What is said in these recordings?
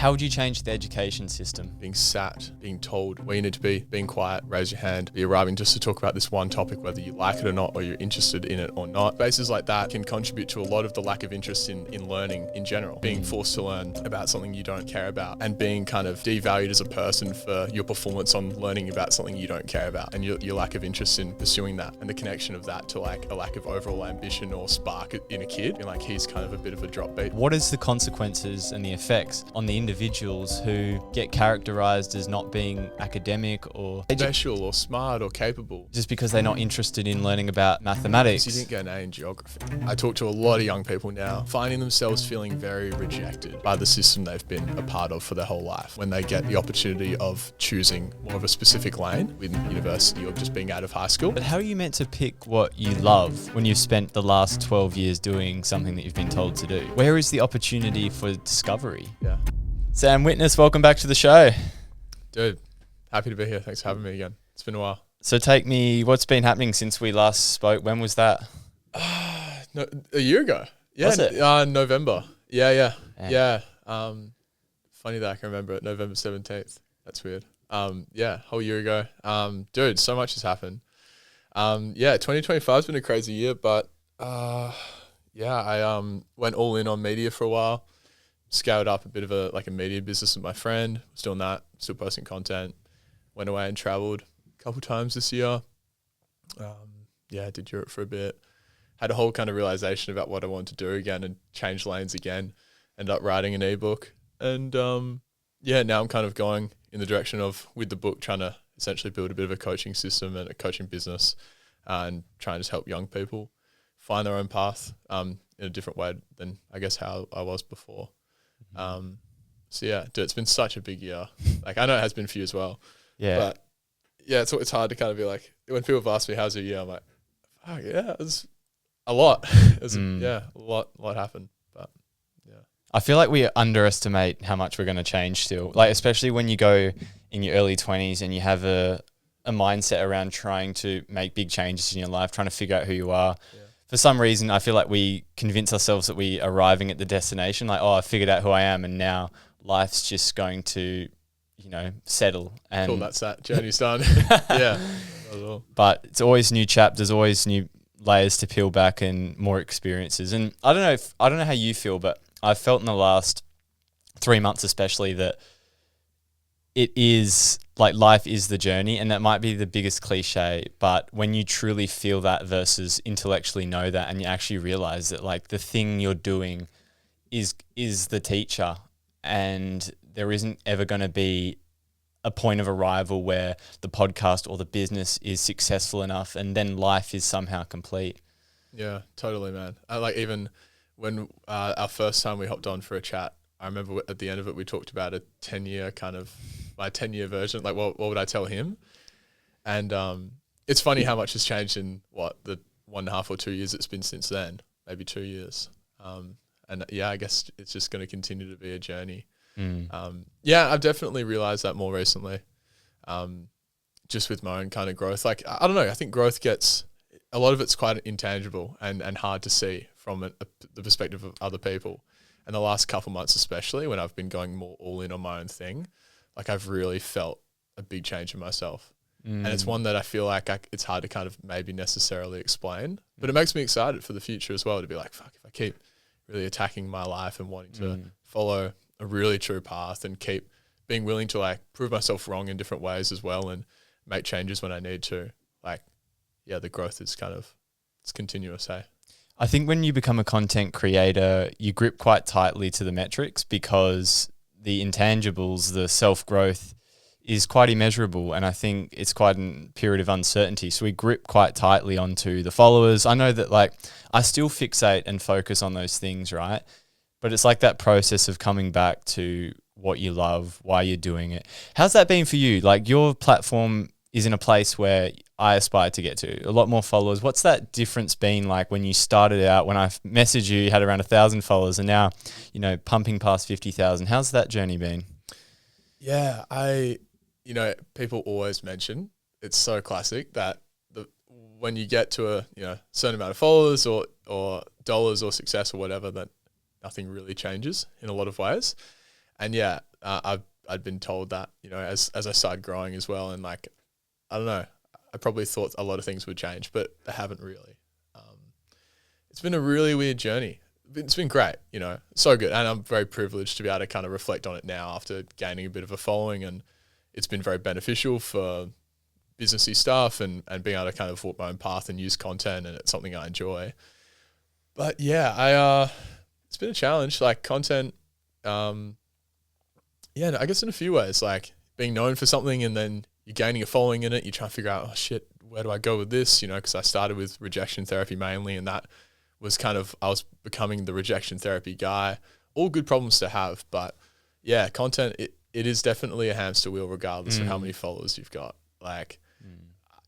How would you change the education system? Being sat, being told where you need to be, being quiet, raise your hand, be arriving just to talk about this one topic, whether you like it or not, or you're interested in it or not. Spaces like that can contribute to a lot of the lack of interest in learning in general. Being forced to learn about something you don't care about and being kind of devalued as a person for your performance on learning about something you don't care about and your lack of interest in pursuing that, and the connection of that to like a lack of overall ambition or spark in a kid. And like he's kind of a bit of a drop beat. What is the consequences and the effects on the individuals who get characterized as not being academic or special or smart or capable just because they're not interested in learning about mathematics? You didn't get an A in geography. I talk to a lot of young people now, finding themselves feeling very rejected by the system they've been a part of for their whole life. When they get the opportunity of choosing more of a specific lane within university or just being out of high school. But how are you meant to pick what you love when you've spent the last 12 years doing something that you've been told to do? Where is the opportunity for discovery? Yeah. Sam Witness, welcome back to the show. Dude, happy to be here. Thanks for having me again. It's been a while. So take me, what's been happening since we last spoke? When was that? No, a year ago. Yeah, Was it? November. Yeah. Yeah. Funny that I can remember it. November 17th. That's weird. Whole year ago. Dude, so much has happened. 2025 has been a crazy year, but I went all in on media for a while. Scaled up a bit of a media business with my friend. Was doing that, still posting content. Went away and traveled a couple times this year. Did Europe for a bit. Had a whole kind of realization about what I wanted to do again and change lanes again. Ended up writing an ebook. And now I'm kind of going in the direction of, with the book, trying to essentially build a bit of a coaching system and a coaching business and trying to just help young people find their own path in a different way than I guess how I was before. Dude, it's been such a big year. Like, I know it has been for you as well. Yeah. But yeah, it's hard to kind of be like, when people have asked me, how's your year? I'm like, oh yeah, it was a lot. A lot happened. But yeah. I feel like we underestimate how much we're going to change still. Like, especially when you go in your early 20s and you have a mindset around trying to make big changes in your life, trying to figure out who you are. Yeah. For some reason, I feel like we convince ourselves that we are arriving at the destination. Like, I figured out who I am and now life's just going to, settle. And cool, that's that. Journey's done. Yeah. But it's always new chapters, always new layers to peel back and more experiences. And I don't know how you feel, but I've felt in the last 3 months especially that it is like life is the journey, and that might be the biggest cliche, but when you truly feel that versus intellectually know that, and you actually realize that like the thing you're doing is the teacher, and there isn't ever going to be a point of arrival where the podcast or the business is successful enough and then life is somehow complete. Yeah, totally, man. Like, even when our first time we hopped on for a chat, I remember at the end of it, we talked about a 10-year kind of, my 10-year version, like what would I tell him? And it's funny how much has changed in the 1.5 or 2 years it's been since then, maybe 2 years. I guess it's just going to continue to be a journey. I've definitely realized that more recently, just with my own kind of growth. Like, I don't know, I think growth gets, a lot of it's quite intangible and hard to see from the perspective of other people. And the last couple months, especially when I've been going more all in on my own thing, like I've really felt a big change in myself. And it's one that I feel like it's hard to kind of maybe necessarily explain, but it makes me excited for the future as well, to be like, fuck, if I keep really attacking my life and wanting to follow a really true path and keep being willing to like prove myself wrong in different ways as well and make changes when I need to, the growth is it's continuous, hey? I think when you become a content creator, you grip quite tightly to the metrics because the intangibles, the self-growth is quite immeasurable, and I think it's quite a period of uncertainty. So we grip quite tightly onto the followers. I know that I still fixate and focus on those things, right? But it's like that process of coming back to what you love, why you're doing it. How's that been for you? Like, your platform is in a place where I aspire to get to, a lot more followers. What's that difference been like when you started out? When I messaged you had around 1,000 followers, and now, pumping past 50,000. How's that journey been? Yeah, people always mention, it's so classic that when you get to a certain amount of followers or dollars or success or whatever, that nothing really changes in a lot of ways. And yeah, I'd been told that, you know, as I started growing as well. And like, I don't know, I probably thought a lot of things would change, but they haven't really. It's been a really weird journey. It's been great, you know, so good. And I'm very privileged to be able to kind of reflect on it now after gaining a bit of a following. And it's been very beneficial for businessy stuff and being able to kind of walk my own path and use content. And it's something I enjoy. But yeah, it's been a challenge, like content. Yeah, I guess in a few ways, like being known for something and then you're gaining a following in it. You try to figure out, oh shit, where do I go with this? You know, because I started with rejection therapy mainly, and that was kind of, I was becoming the rejection therapy guy. All good problems to have, but yeah, content, it is definitely a hamster wheel regardless of how many followers you've got. Like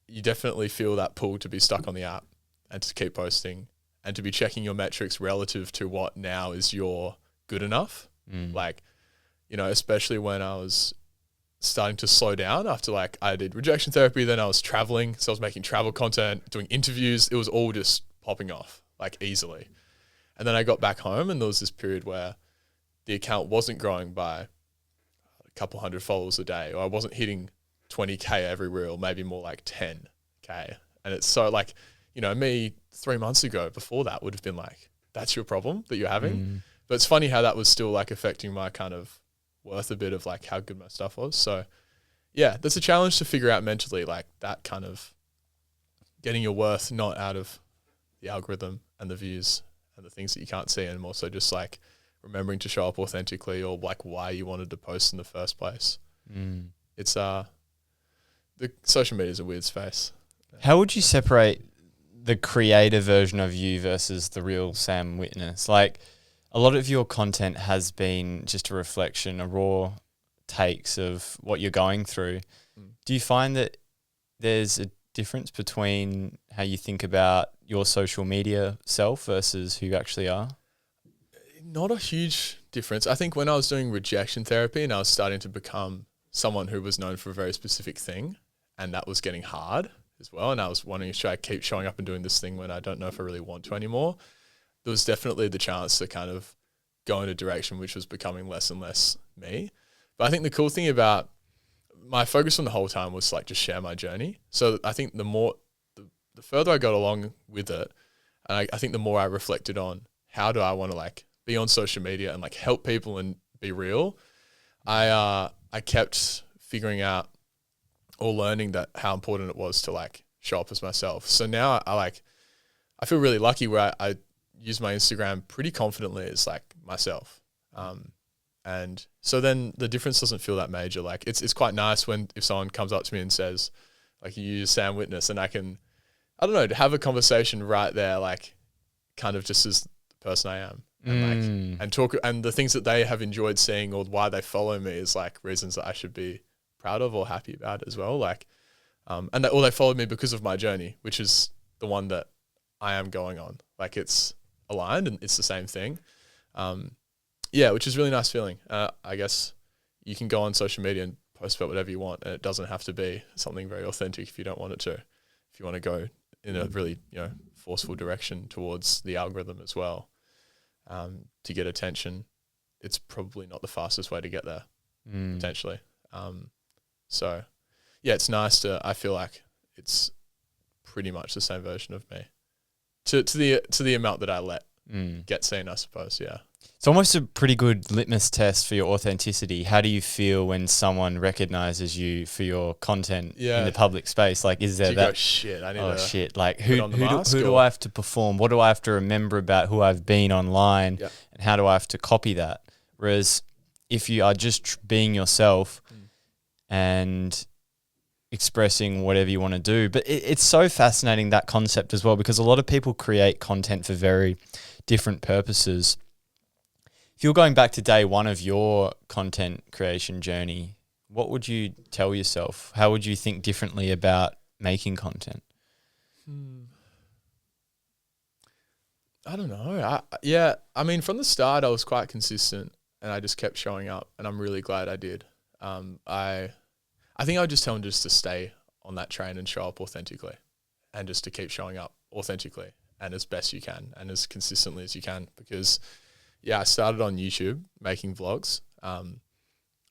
you definitely feel that pull to be stuck on the app and to keep posting and to be checking your metrics relative to what now is your good enough. Like, you know, especially when I was starting to slow down after like I did rejection therapy, then I was traveling. So I was making travel content, doing interviews. It was all just popping off like easily. And then I got back home and there was this period where the account wasn't growing by a couple hundred followers a day, or I wasn't hitting 20K every reel, maybe more like 10K. And it's so like, you know, me 3 months ago before that would have been like, that's your problem that you're having. But it's funny how that was still like affecting my kind of worth a bit of like how good my stuff was. So yeah, there's a challenge to figure out mentally, like that kind of getting your worth not out of the algorithm and the views and the things that you can't see, and also just like remembering to show up authentically, or like why you wanted to post in the first place. It's the social media is a weird space. How would you separate the creator version of you versus the real Sam Witness? Like, a lot of your content has been just a reflection, a raw takes of what you're going through. Do you find that there's a difference between how you think about your social media self versus who you actually are? Not a huge difference. I think when I was doing rejection therapy and I was starting to become someone who was known for a very specific thing, and that was getting hard as well, and I was wanting to try to keep showing up and doing this thing when I don't know if I really want to anymore, there was definitely the chance to kind of go in a direction which was becoming less and less me. But I think the cool thing about my focus on the whole time was like just share my journey. So I think the further I got along with it, and I think the more I reflected on how do I want to like be on social media and like help people and be real, I kept figuring out or learning that how important it was to like show up as myself. So now I feel really lucky where I use my Instagram pretty confidently as like myself. And so then the difference doesn't feel that major. Like it's quite nice if someone comes up to me and says like, you use Sam Witness, and I can, I don't know, have a conversation right there, like kind of just as the person I am, and like, and talk, and the things that they have enjoyed seeing or why they follow me is like reasons that I should be proud of or happy about as well. Like, and they followed me because of my journey, which is the one that I am going on. Like it's aligned and it's the same thing. Yeah, which is a really nice feeling. I guess you can go on social media and post about whatever you want, and it doesn't have to be something very authentic if you don't want it to. If you want to go in a really, you know, forceful direction towards the algorithm as well, to get attention, it's probably not the fastest way to get there, potentially. So yeah, it's nice I feel like it's pretty much the same version of me to the amount that I let get seen, I suppose. Yeah. It's almost a pretty good litmus test for your authenticity. How do you feel when someone recognizes you for your content in the public space? Like, is there that? Go, shit, I need oh shit! Like, who do I have to perform? What do I have to remember about who I've been online? Yep. And how do I have to copy that? Whereas, if you are just being yourself and expressing whatever you want to do, but it's so fascinating, that concept as well, because a lot of people create content for very different purposes. If you're going back to day one of your content creation journey, what would you tell yourself? How would you think differently about making content? I don't know. I mean, from the start, I was quite consistent and I just kept showing up, and I'm really glad I did. I think I would just tell them just to stay on that train and show up authentically, and just to keep showing up authentically and as best you can and as consistently as you can, because I started on YouTube making vlogs,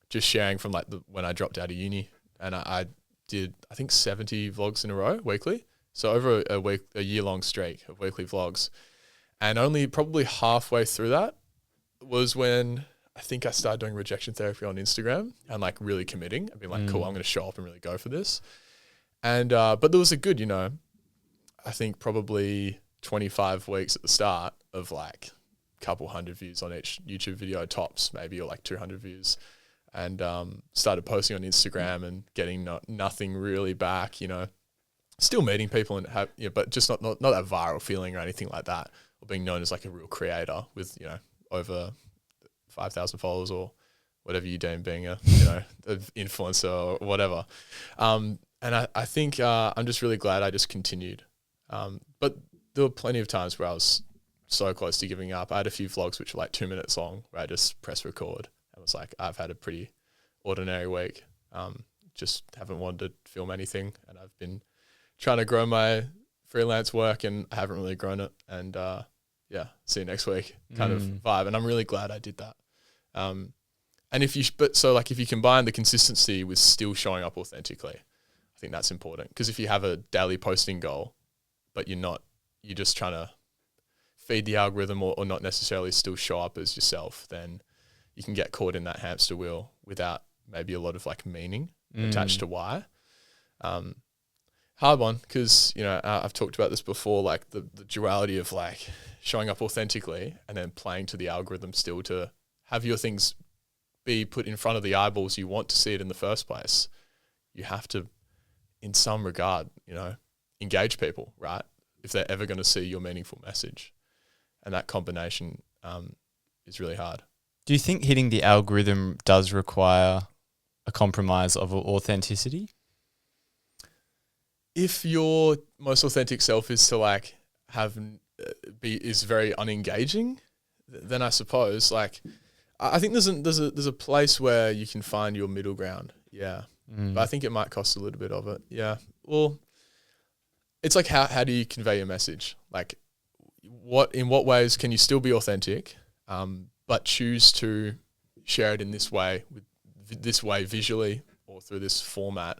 just sharing from like when I dropped out of uni, and I did I think 70 vlogs in a row weekly. So over a year-long streak of weekly vlogs, and only probably halfway through that was when I think I started doing rejection therapy on Instagram and like really committing and being like, cool, I'm going to show up and really go for this. And but there was a good, I think probably 25 weeks at the start of like a couple hundred views on each YouTube video tops, maybe, or like 200 views. And started posting on Instagram and getting nothing really back, still meeting people and but just not that viral feeling or anything like that, or being known as like a real creator with, over 5,000 followers or whatever you deem being a, an influencer or whatever. And I think I'm just really glad I just continued. But there were plenty of times where I was so close to giving up. I had a few vlogs which were like 2 minutes long where I just press record. I was like, I've had a pretty ordinary week. Just haven't wanted to film anything, and I've been trying to grow my freelance work, and I haven't really grown it. And see you next week kind of vibe. And I'm really glad I did that. And if you combine the consistency with still showing up authentically, I think that's important. Because if you have a daily posting goal, but you're just trying to feed the algorithm or not necessarily still show up as yourself, then you can get caught in that hamster wheel without maybe a lot of like meaning attached to why. Hard one, because I've talked about this before, like the duality of like showing up authentically and then playing to the algorithm still to have your things be put in front of the eyeballs you want to see it in the first place. You have to, in some regard, engage people, right? If they're ever going to see your meaningful message. And that combination is really hard. Do you think hitting the algorithm does require a compromise of authenticity? If your most authentic self is to like is very unengaging, then I suppose like I think there's a place where you can find your middle ground. Yeah. But I think it might cost a little bit of it. Yeah. Well, it's like how do you convey your message? Like in what ways can you still be authentic, but choose to share it in this way, visually or through this format,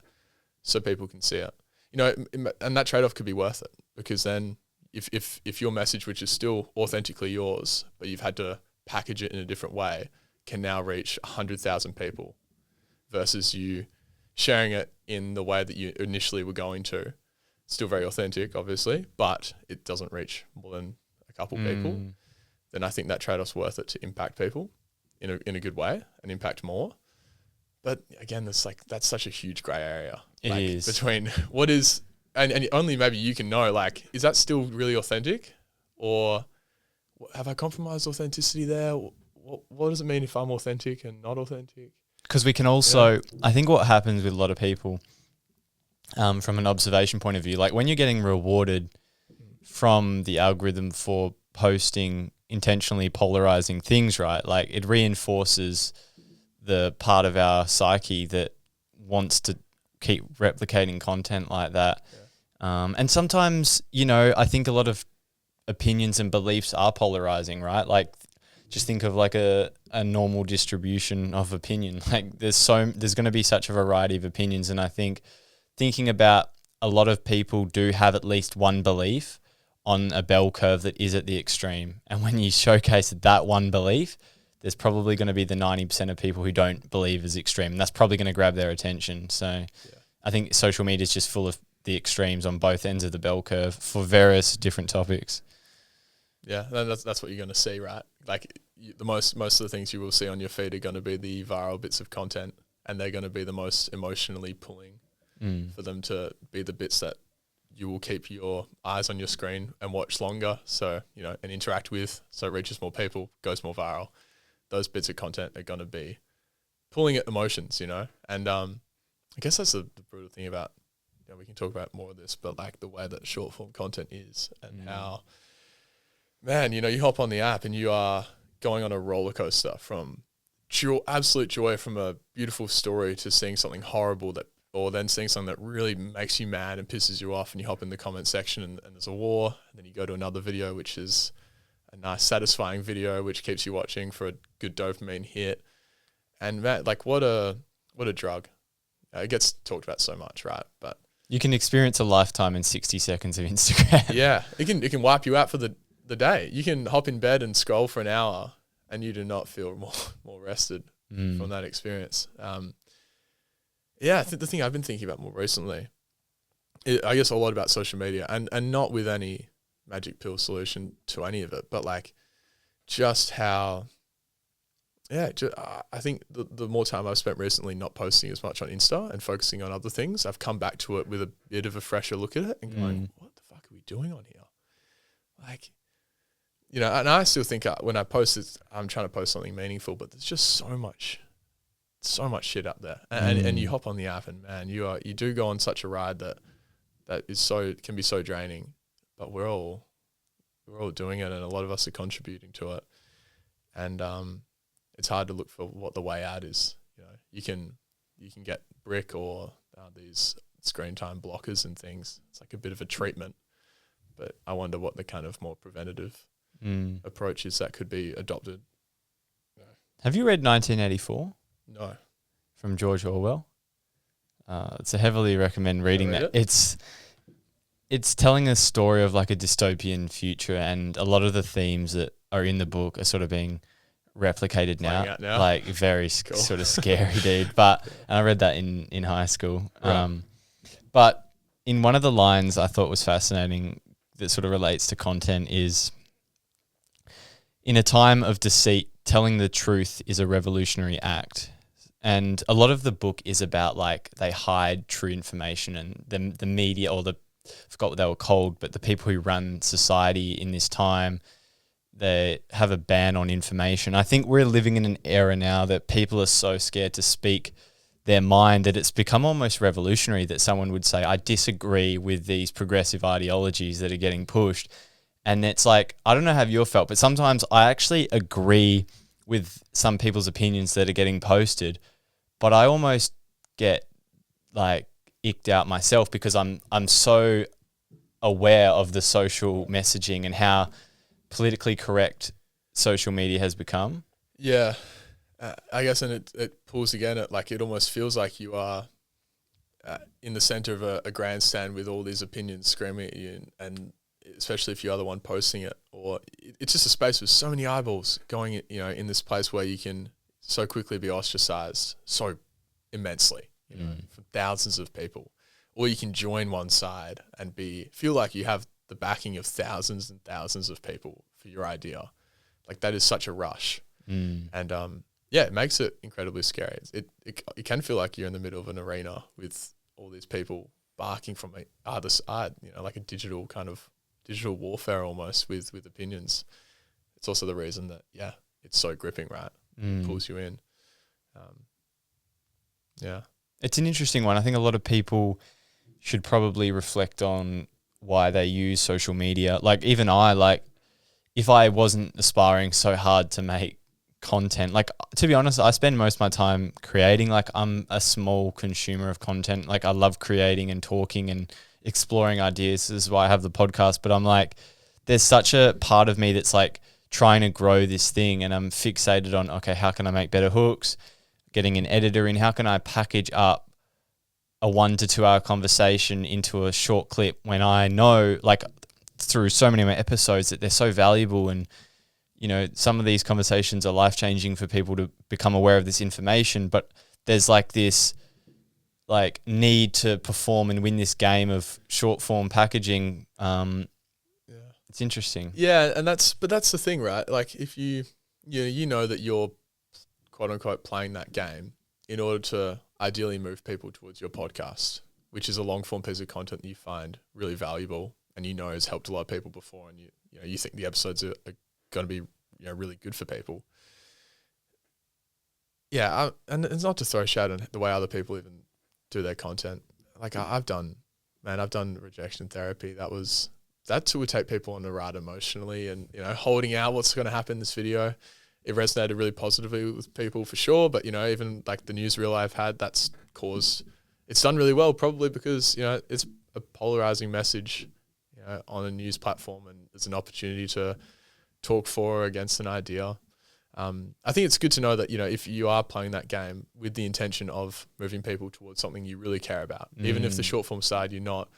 so people can see it. And that trade-off could be worth it, because then if your message, which is still authentically yours, but you've had to package it in a different way, can now reach 100,000 people versus you sharing it in the way that you initially were going to, still very authentic, obviously, but it doesn't reach more than a couple people, then I think that trade-off's worth it to impact people in a good way and impact more. But again, that's such a huge grey area. It is. Between what is, and only maybe you can know, like, is that still really authentic, or have I compromised authenticity there? What does it mean if I'm authentic and not authentic? Because we can also, I think what happens with a lot of people, from an observation point of view, like when you're getting rewarded from the algorithm for posting intentionally polarizing things, right? Like it reinforces the part of our psyche that wants to keep replicating content like that. Yeah. And sometimes, I think a lot of opinions and beliefs are polarizing, right? Like just think of like a normal distribution of opinion. Like there's going to be such a variety of opinions. And I think thinking about a lot of people do have at least one belief on a bell curve that is at the extreme. And when you showcase that one belief, there's probably going to be the 90% of people who don't believe is extreme. And that's probably going to grab their attention. So I think social media is just full of the extremes on both ends of the bell curve for various different topics. Yeah, that's what you're going to see, right? Like the most of the things you will see on your feed are going to be the viral bits of content, and they're going to be the most emotionally pulling for them to be the bits that you will keep your eyes on your screen and watch longer. So, and interact with, so it reaches more people, goes more viral. Those bits of content are going to be pulling at emotions, and I guess that's the brutal thing about, we can talk about more of this, but like the way that short form content is and how, man, you hop on the app and you are going on a roller coaster from absolute joy from a beautiful story to seeing something horrible or then seeing something that really makes you mad and pisses you off, and you hop in the comment section and there's a war, and then you go to another video, which is a nice satisfying video, which keeps you watching for a good dopamine hit. And man, like what a drug. It gets talked about so much, right? But you can experience a lifetime in 60 seconds of Instagram. yeah, it can wipe you out for the day. You can hop in bed and scroll for an hour, and you do not feel more rested from that experience. Yeah, I think the thing I've been thinking about more recently, I guess a lot about social media, and not with any magic pill solution to any of it, but like just how, I think the more time I've spent recently not posting as much on Insta and focusing on other things, I've come back to it with a bit of a fresher look at it and going, what the fuck are we doing on here? Like, you know, and I still think when I post it, I'm trying to post something meaningful, but there's just so much shit up there. And you hop on the app and man, you do go on such a ride that can be so draining, but we're all doing it, and a lot of us are contributing to it. And it's hard to look for what the way out is. You know, you can get brick or these screen time blockers and things. It's like a bit of a treatment, but I wonder what the kind of more preventative approach is that could be adopted. Have you read 1984? No. From George Orwell? It's a heavily recommend reading that. It's telling a story of like a dystopian future, and a lot of the themes that are in the book are sort of being replicated now. Like very cool. Sort of scary, dude. But and I read that in high school. Right. But in one of the lines I thought was fascinating that sort of relates to content is, in a time of deceit, telling the truth is a revolutionary act. And a lot of the book is about like they hide true information, and the media, or I forgot what they were called, but the people who run society in this time, they have a ban on information. I think we're living in an era now that people are so scared to speak their mind that it's become almost revolutionary that someone would say, I disagree with these progressive ideologies that are getting pushed. And it's like, I don't know how you've felt, but sometimes I actually agree with some people's opinions that are getting posted, but I almost get like icked out myself because I'm so aware of the social messaging and how politically correct social media has become. Yeah, I guess, and it pulls again at like, it almost feels like you are in the center of a grandstand with all these opinions screaming at you, and especially if you're the one posting it, or it's just a space with so many eyeballs going, you know, in this place where you can so quickly be ostracized so immensely, you know, from thousands of people, or you can join one side and feel like you have the backing of thousands and thousands of people for your idea. Like that is such a rush. And it makes it incredibly scary. It can feel like you're in the middle of an arena with all these people barking from either side, you know, like a digital warfare almost with opinions. It's also the reason that, it's so gripping, right? It pulls you in. It's an interesting one. I think a lot of people should probably reflect on why they use social media. Like even if I wasn't aspiring so hard to make content, like to be honest, I spend most of my time creating. Like I'm a small consumer of content. Like I love creating and talking and exploring ideas. This is why I have the podcast. But I'm like, there's such a part of me that's like trying to grow this thing, and I'm fixated on, okay, how can I make better hooks? Getting an editor in, how can I package up a 1 to 2 hour conversation into a short clip when I know, like through so many of my episodes, that they're so valuable, and you know, some of these conversations are life-changing for people to become aware of this information, but there's like this like need to perform and win this game of short form packaging. It's interesting. Yeah, and that's the thing, right? Like if you know that you're quote unquote playing that game in order to ideally move people towards your podcast, which is a long form piece of content that you find really valuable and you know has helped a lot of people before, and you think the episodes are going to be really good for people. Yeah, and it's not to throw shade on the way other people even do their content. Like I've done rejection therapy. That would take people on the ride emotionally, and holding out what's going to happen in this video. It resonated really positively with people for sure, but even like the newsreel I've had, it's done really well, probably because it's a polarizing message on a news platform, and there's an opportunity to talk for or against an idea. I think it's good to know that, you know, if you are playing that game with the intention of moving people towards something you really care about, even if the short form side you're not,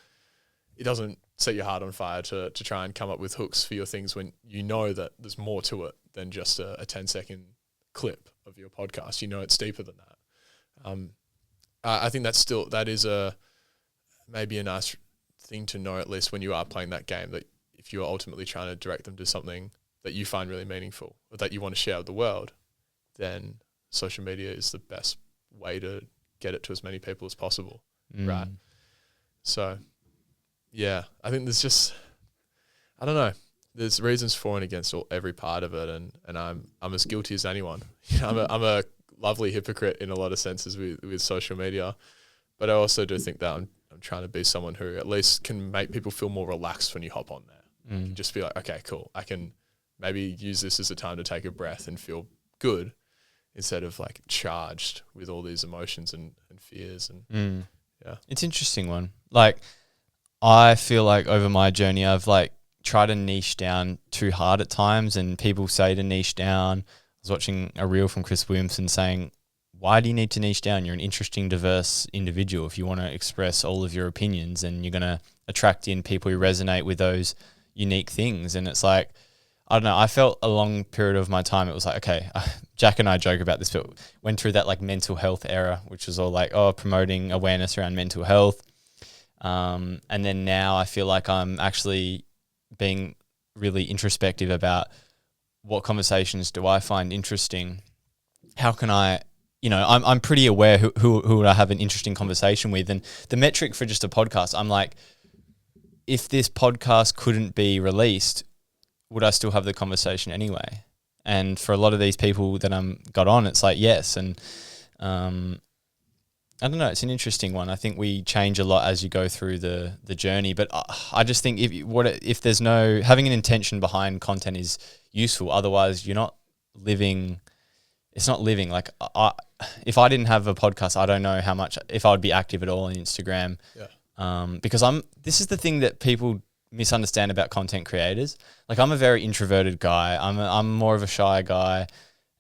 it doesn't set your heart on fire to try and come up with hooks for your things when you know that there's more to it than just a 10-second clip of your podcast. You know, it's deeper than that. I think that is maybe a nice thing to know, at least when you are playing that game, that if you're ultimately trying to direct them to something that you find really meaningful or that you want to share with the world, then social media is the best way to get it to as many people as possible, right? So, yeah, I think there's just, I don't know, there's reasons for and against every part of it, and I'm as guilty as anyone. You know, I'm a lovely hypocrite in a lot of senses with social media, but I also do think that I'm trying to be someone who at least can make people feel more relaxed when you hop on there. Just be like, okay, cool, I can maybe use this as a time to take a breath and feel good instead of like charged with all these emotions and fears. And yeah, it's an interesting one. Like, I feel like over my journey, I've like tried to niche down too hard at times, and people say to niche down. I was watching a reel from Chris Williamson saying, why do you need to niche down? You're an interesting, diverse individual. If you want to express all of your opinions, and you're going to attract in people who resonate with those unique things. And it's like, I don't know, I felt a long period of my time, it was like, okay, Jack and I joke about this, but went through that like mental health era, which was all like, promoting awareness around mental health. And then now I feel like I'm actually being really introspective about what conversations do I find interesting? How can I, you know, I'm pretty aware who would I have an interesting conversation with. And the metric for just a podcast, I'm like, if this podcast couldn't be released, would I still have the conversation anyway? And for a lot of these people that got on, it's like, yes. And I don't know, it's an interesting one. I think we change a lot as you go through the journey, but I just think if there's no, having an intention behind content is useful. Otherwise you're not living, it's not living. Like if I didn't have a podcast, I don't know how much, if I would be active at all on Instagram. Yeah. Because this is the thing that people misunderstand about content creators. Like, I'm a very introverted guy. I'm more of a shy guy,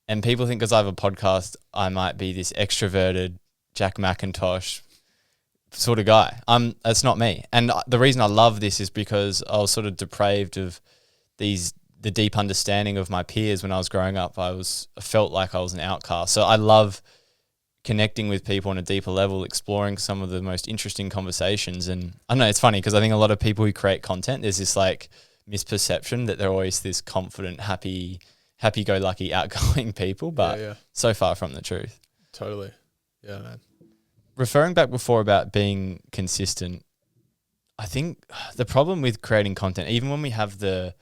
and people think because I have a podcast, I might be this extroverted Jack McIntosh sort of guy. That's not me. And the reason I love this is because I was sort of depraved of the deep understanding of my peers when I was growing up. I felt like I was an outcast. So I love connecting with people on a deeper level, exploring some of the most interesting conversations. And I don't know, it's funny because I think a lot of people who create content, there's this like misperception that they're always this confident, happy-go-lucky, outgoing people, but so far from the truth. Totally. Yeah, man. Referring back before about being consistent, I think the problem with creating content, even when we have the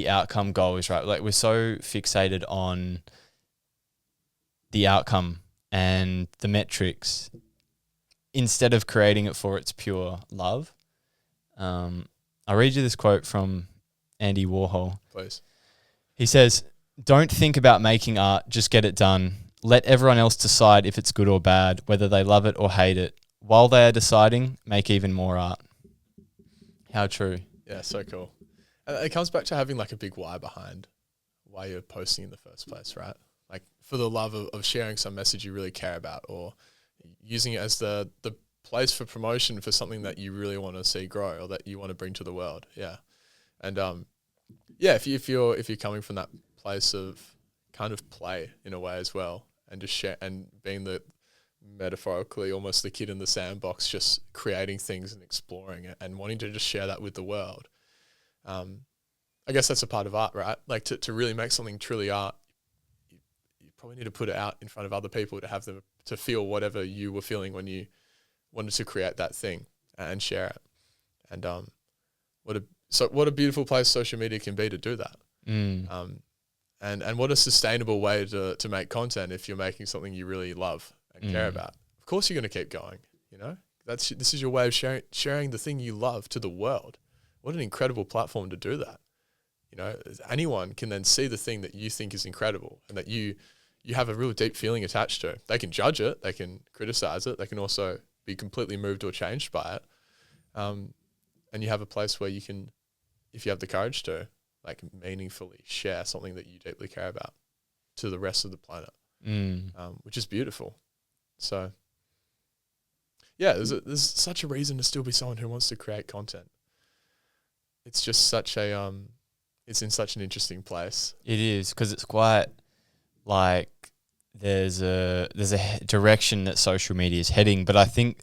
outcome goals, right? Like, we're so fixated on the outcome and the metrics instead of creating it for its pure love. I'll read you this quote from Andy Warhol. Please. He says, "Don't think about making art, just get it done. Let everyone else decide if it's good or bad, whether they love it or hate it. While they are deciding, make even more art." How true. Yeah, so cool. And it comes back to having like a big why behind why you're posting in the first place, right? Like, for the love of sharing some message you really care about, or using it as the place for promotion for something that you really want to see grow or that you want to bring to the world. Yeah. And if you're coming from that place of kind of play in a way as well, and just share, and being the metaphorically almost the kid in the sandbox, just creating things and exploring it and wanting to just share that with the world. I guess that's a part of art, right? Like, to really make something truly art, you probably need to put it out in front of other people to have them to feel whatever you were feeling when you wanted to create that thing and share it. And what a beautiful place social media can be to do that. And what a sustainable way to make content if you're making something you really love and care about. Of course you're going to keep going, you know? This is your way of sharing the thing you love to the world. What an incredible platform to do that. You know, anyone can then see the thing that you think is incredible and that you have a real deep feeling attached to. They can judge it, they can criticize it, they can also be completely moved or changed by it. And you have a place where you can, if you have the courage to, like, meaningfully share something that you deeply care about. to the rest of the planet, which is beautiful. So, yeah, there's such a reason to still be someone who wants to create content. It's just such a it's in such an interesting place. It is, because it's quite like there's a direction that social media is heading, but I think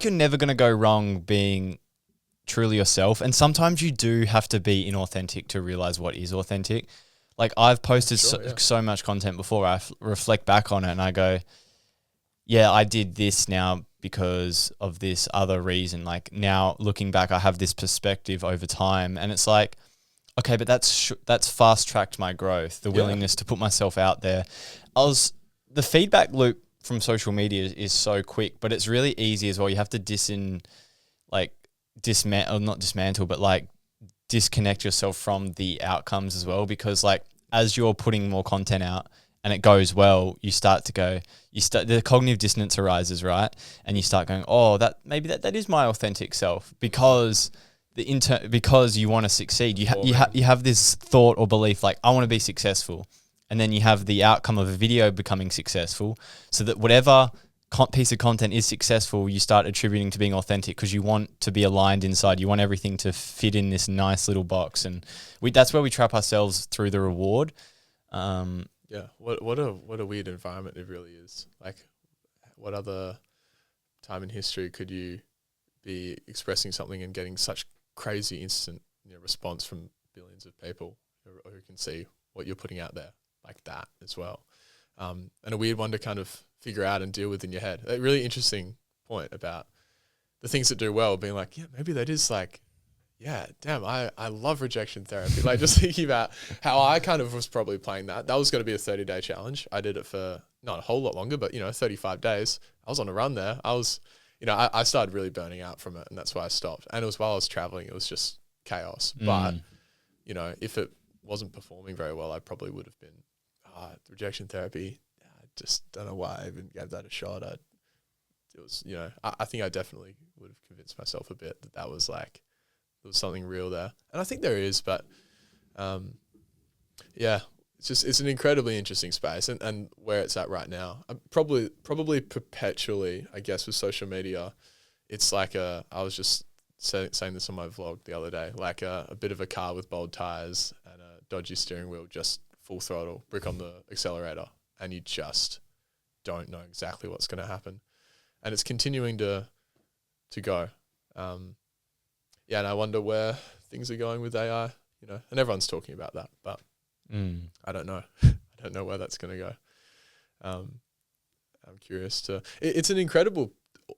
you're never going to go wrong being truly yourself, and sometimes you do have to be inauthentic to realize what is authentic. Like, I've posted so much content before, I reflect back on it and I go, yeah, I did this now because of this other reason. Like, now looking back, I have this perspective over time, and it's like, okay, but that's fast tracked my growth, the willingness to put myself out there. The feedback loop from social media is so quick, but it's really easy as well. You have to disconnect yourself from the outcomes as well, because like, as you're putting more content out and it goes well, the cognitive dissonance arises, right? And you start going, oh, that is my authentic self, because because you want to succeed. You have this thought or belief like, I want to be successful. And then you have the outcome of a video becoming successful, so that whatever piece of content is successful, you start attributing to being authentic, because you want to be aligned inside. You want everything to fit in this nice little box, and that's where we trap ourselves through the reward. Yeah, what a weird environment it really is. Like, what other time in history could you be expressing something and getting such crazy instant response from billions of people who can see what you're putting out there like that as well? And a weird one to kind of figure out and deal with in your head. A really interesting point about the things that do well being like, yeah, maybe that is like, yeah, damn, I love rejection therapy. Like, just thinking about how I kind of was probably playing that. That was going to be a 30-day challenge. I did it for not a whole lot longer, but 35 days. I was on a run there. I started really burning out from it, and that's why I stopped. And it was while I was traveling. It was just chaos. But, if it wasn't performing very well, I probably would have been, rejection therapy. I just don't know why I even gave that a shot. I think I definitely would have convinced myself a bit that was like, there was something real there. And I think there is, but it's an incredibly interesting space, and where it's at right now. Probably perpetually, I guess, with social media, it's like I was just saying this on my vlog the other day, like a bit of a car with bald tires and a dodgy steering wheel, just full throttle, brick on the accelerator, and you just don't know exactly what's going to happen. And it's continuing to go. And I wonder where things are going with AI, and everyone's talking about that, but I don't know. I don't know where that's going to go. I'm curious it's an incredible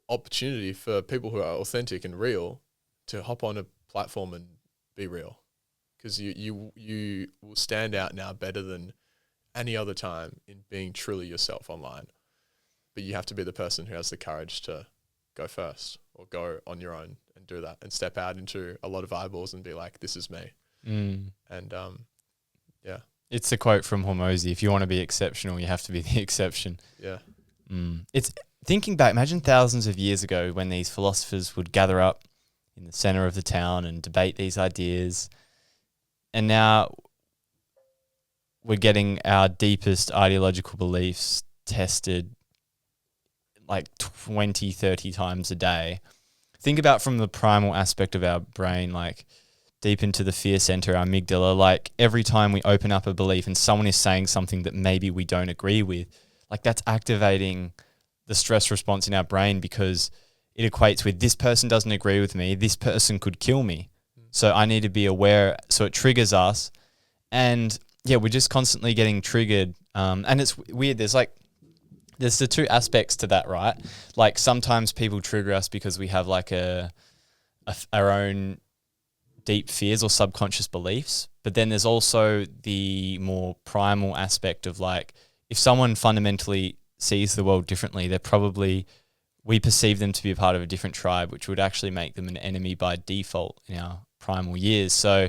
opportunity for people who are authentic and real to hop on a platform and be real, because you will stand out now better than any other time in being truly yourself online. But you have to be the person who has the courage to go first, or go on your own and do that, and step out into a lot of eyeballs and be like, this is me. And it's a quote from Hormozy: if you want to be exceptional, you have to be the exception. Yeah. It's thinking back, imagine thousands of years ago when these philosophers would gather up in the center of the town and debate these ideas. And now we're getting our deepest ideological beliefs tested like 20, 30 times a day. Think about from the primal aspect of our brain, like deep into the fear center, our amygdala, like every time we open up a belief and someone is saying something that maybe we don't agree with, like that's activating the stress response in our brain, because it equates with, this person doesn't agree with me, this person could kill me. So I need to be aware. So it triggers us. And yeah, we're just constantly getting triggered. And it's weird. There's the two aspects to that, right? Like sometimes people trigger us because we have like our own deep fears or subconscious beliefs. But then there's also the more primal aspect of like, if someone fundamentally sees the world differently, we perceive them to be a part of a different tribe, which would actually make them an enemy by default in our primal years. So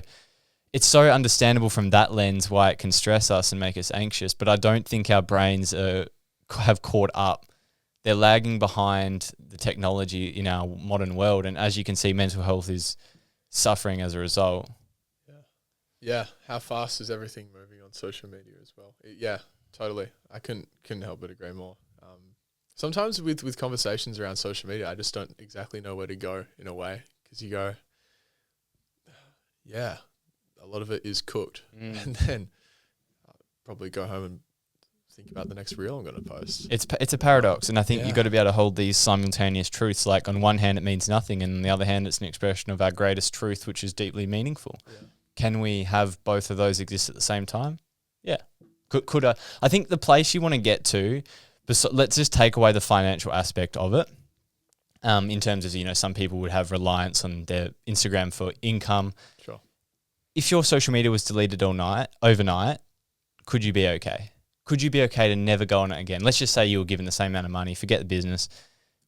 it's so understandable from that lens why it can stress us and make us anxious. But I don't think our brains have caught up. They're lagging behind the technology in our modern world. And as you can see, mental health is suffering as a result. Yeah, how fast is everything moving on social media as well? Yeah, totally. I couldn't help but agree more. Sometimes with conversations around social media, I just don't exactly know where to go in a way, because you go, yeah, a lot of it is cooked, and then I'll probably go home and think about the next reel I'm going to post. It's a paradox, and I think Yeah. you've got to be able to hold these simultaneous truths. Like on one hand, it means nothing, and on the other hand, it's an expression of our greatest truth, which is deeply meaningful. Yeah. Can we have both of those exist at the same time? Yeah. Could I think the place you want to get to, let's just take away the financial aspect of it. In terms of, some people would have reliance on their Instagram for income. Sure. If your social media was deleted overnight, could you be okay? Could you be okay to never go on it again? Let's just say you were given the same amount of money, forget the business.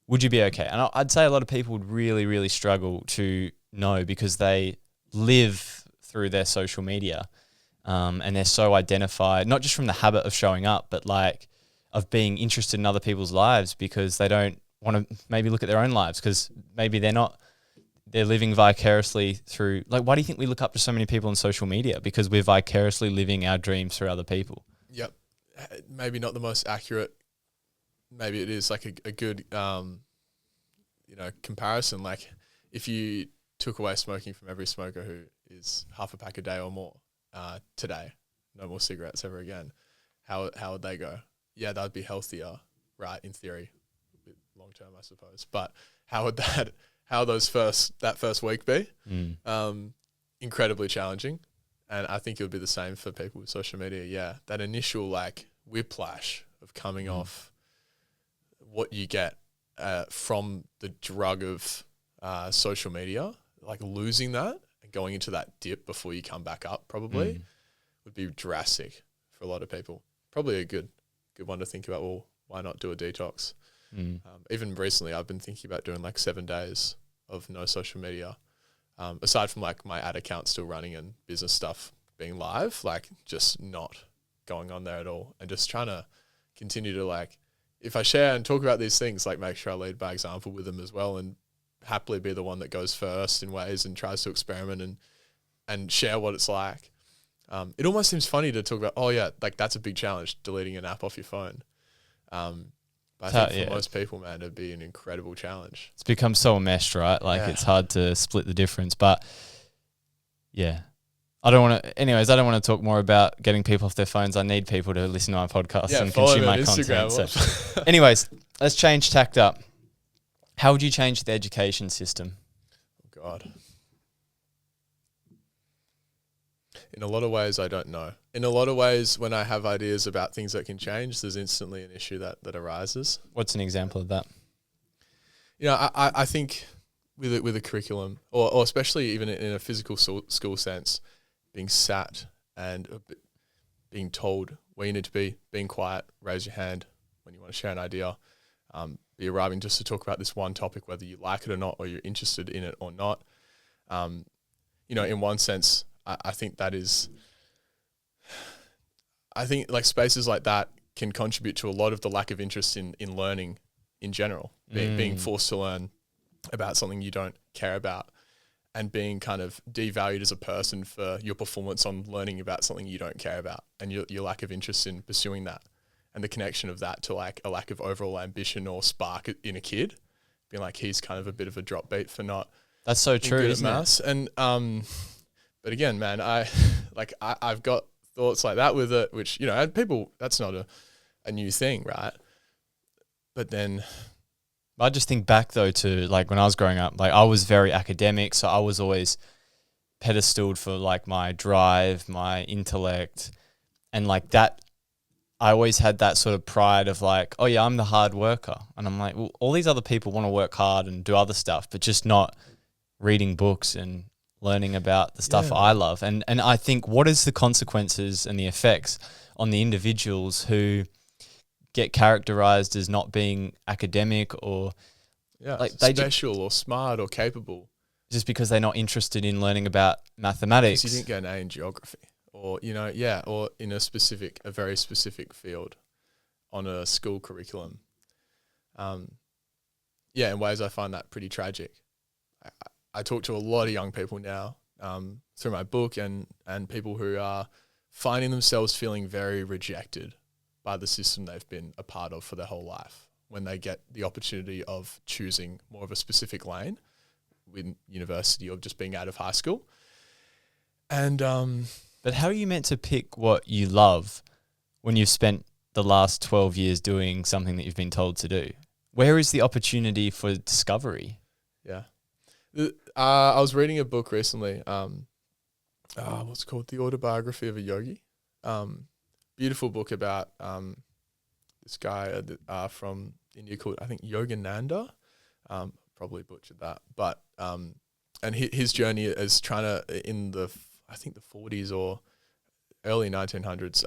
Would you be okay? And I'd say a lot of people would really, really struggle to know, because they live through their social media, and they're so identified, not just from the habit of showing up, but like of being interested in other people's lives, because they don't want to maybe look at their own lives, because maybe they're living vicariously through, like, why do you think we look up to so many people on social media? Because we're vicariously living our dreams through other people. Yep. Maybe not the most accurate. Maybe it is like a good, comparison. Like if you took away smoking from every smoker who is half a pack a day or more today, no more cigarettes ever again, how would they go? Yeah, that'd be healthier, right? In theory, a bit long term, I suppose. But how would that first week be? Incredibly challenging. And I think it would be the same for people with social media. Yeah, that initial like whiplash of coming off what you get from the drug of social media, like losing that and going into that dip before you come back up probably would be drastic for a lot of people. Probably a good one to think about. Well, why not do a detox? Even recently, I've been thinking about doing like 7 days of no social media. Aside from like my ad account still running and business stuff being live, like just not going on there at all, and just trying to continue to, like, if I share and talk about these things, like make sure I lead by example with them as well, and happily be the one that goes first in ways and tries to experiment and share what it's like. It almost seems funny to talk about, oh yeah, like that's a big challenge, deleting an app off your phone. But I think for most people, man, it'd be an incredible challenge. It's become so enmeshed, right? Like it's hard to split the difference. But yeah, I don't want to talk more about getting people off their phones. I need people to listen to my podcast and consume my content. So anyways, let's change tact up. How would you change the education system? Oh God. In a lot of ways, I don't know. In a lot of ways, when I have ideas about things that can change, there's instantly an issue that arises. What's an example of that? I think with a curriculum, or especially even in a physical school sense, being sat and being told where you need to be, being quiet, raise your hand when you want to share an idea, be arriving just to talk about this one topic, whether you like it or not, or you're interested in it or not. In one sense, I think that is, I think like spaces like that can contribute to a lot of the lack of interest in learning in general, being forced to learn about something you don't care about, and being kind of devalued as a person for your performance on learning about something you don't care about, and your lack of interest in pursuing that, and the connection of that to like a lack of overall ambition or spark in a kid, being like, he's kind of a bit of a drop beat for not. That's so true, isn't it? And but again, man, I've got thoughts like that with it, which, people, that's not a new thing, right? But then I just think back though to like when I was growing up, like I was very academic, so I was always pedestaled for like my drive, my intellect, and like that. I always had that sort of pride of like, oh yeah, I'm the hard worker, and I'm like, well, all these other people want to work hard and do other stuff, but just not reading books and learning about the stuff I love. And I think, what is the consequences and the effects on the individuals who get characterized as not being academic or like special or smart or capable, just because they're not interested in learning about mathematics? Because you didn't get an A in geography, or or in a very specific field on a school curriculum. In ways I find that pretty tragic. I talk to a lot of young people now through my book and people who are finding themselves feeling very rejected by the system they've been a part of for their whole life when they get the opportunity of choosing more of a specific lane in university or just being out of high school. And but how are you meant to pick what you love when you've spent the last 12 years doing something that you've been told to do? Where is the opportunity for discovery? Yeah. I was reading a book recently. What's it called? The Autobiography of a Yogi. Beautiful book about this guy from India called, I think, Yogananda. Probably butchered that. But and his journey is trying to, in the, I think the 40s or early 1900s,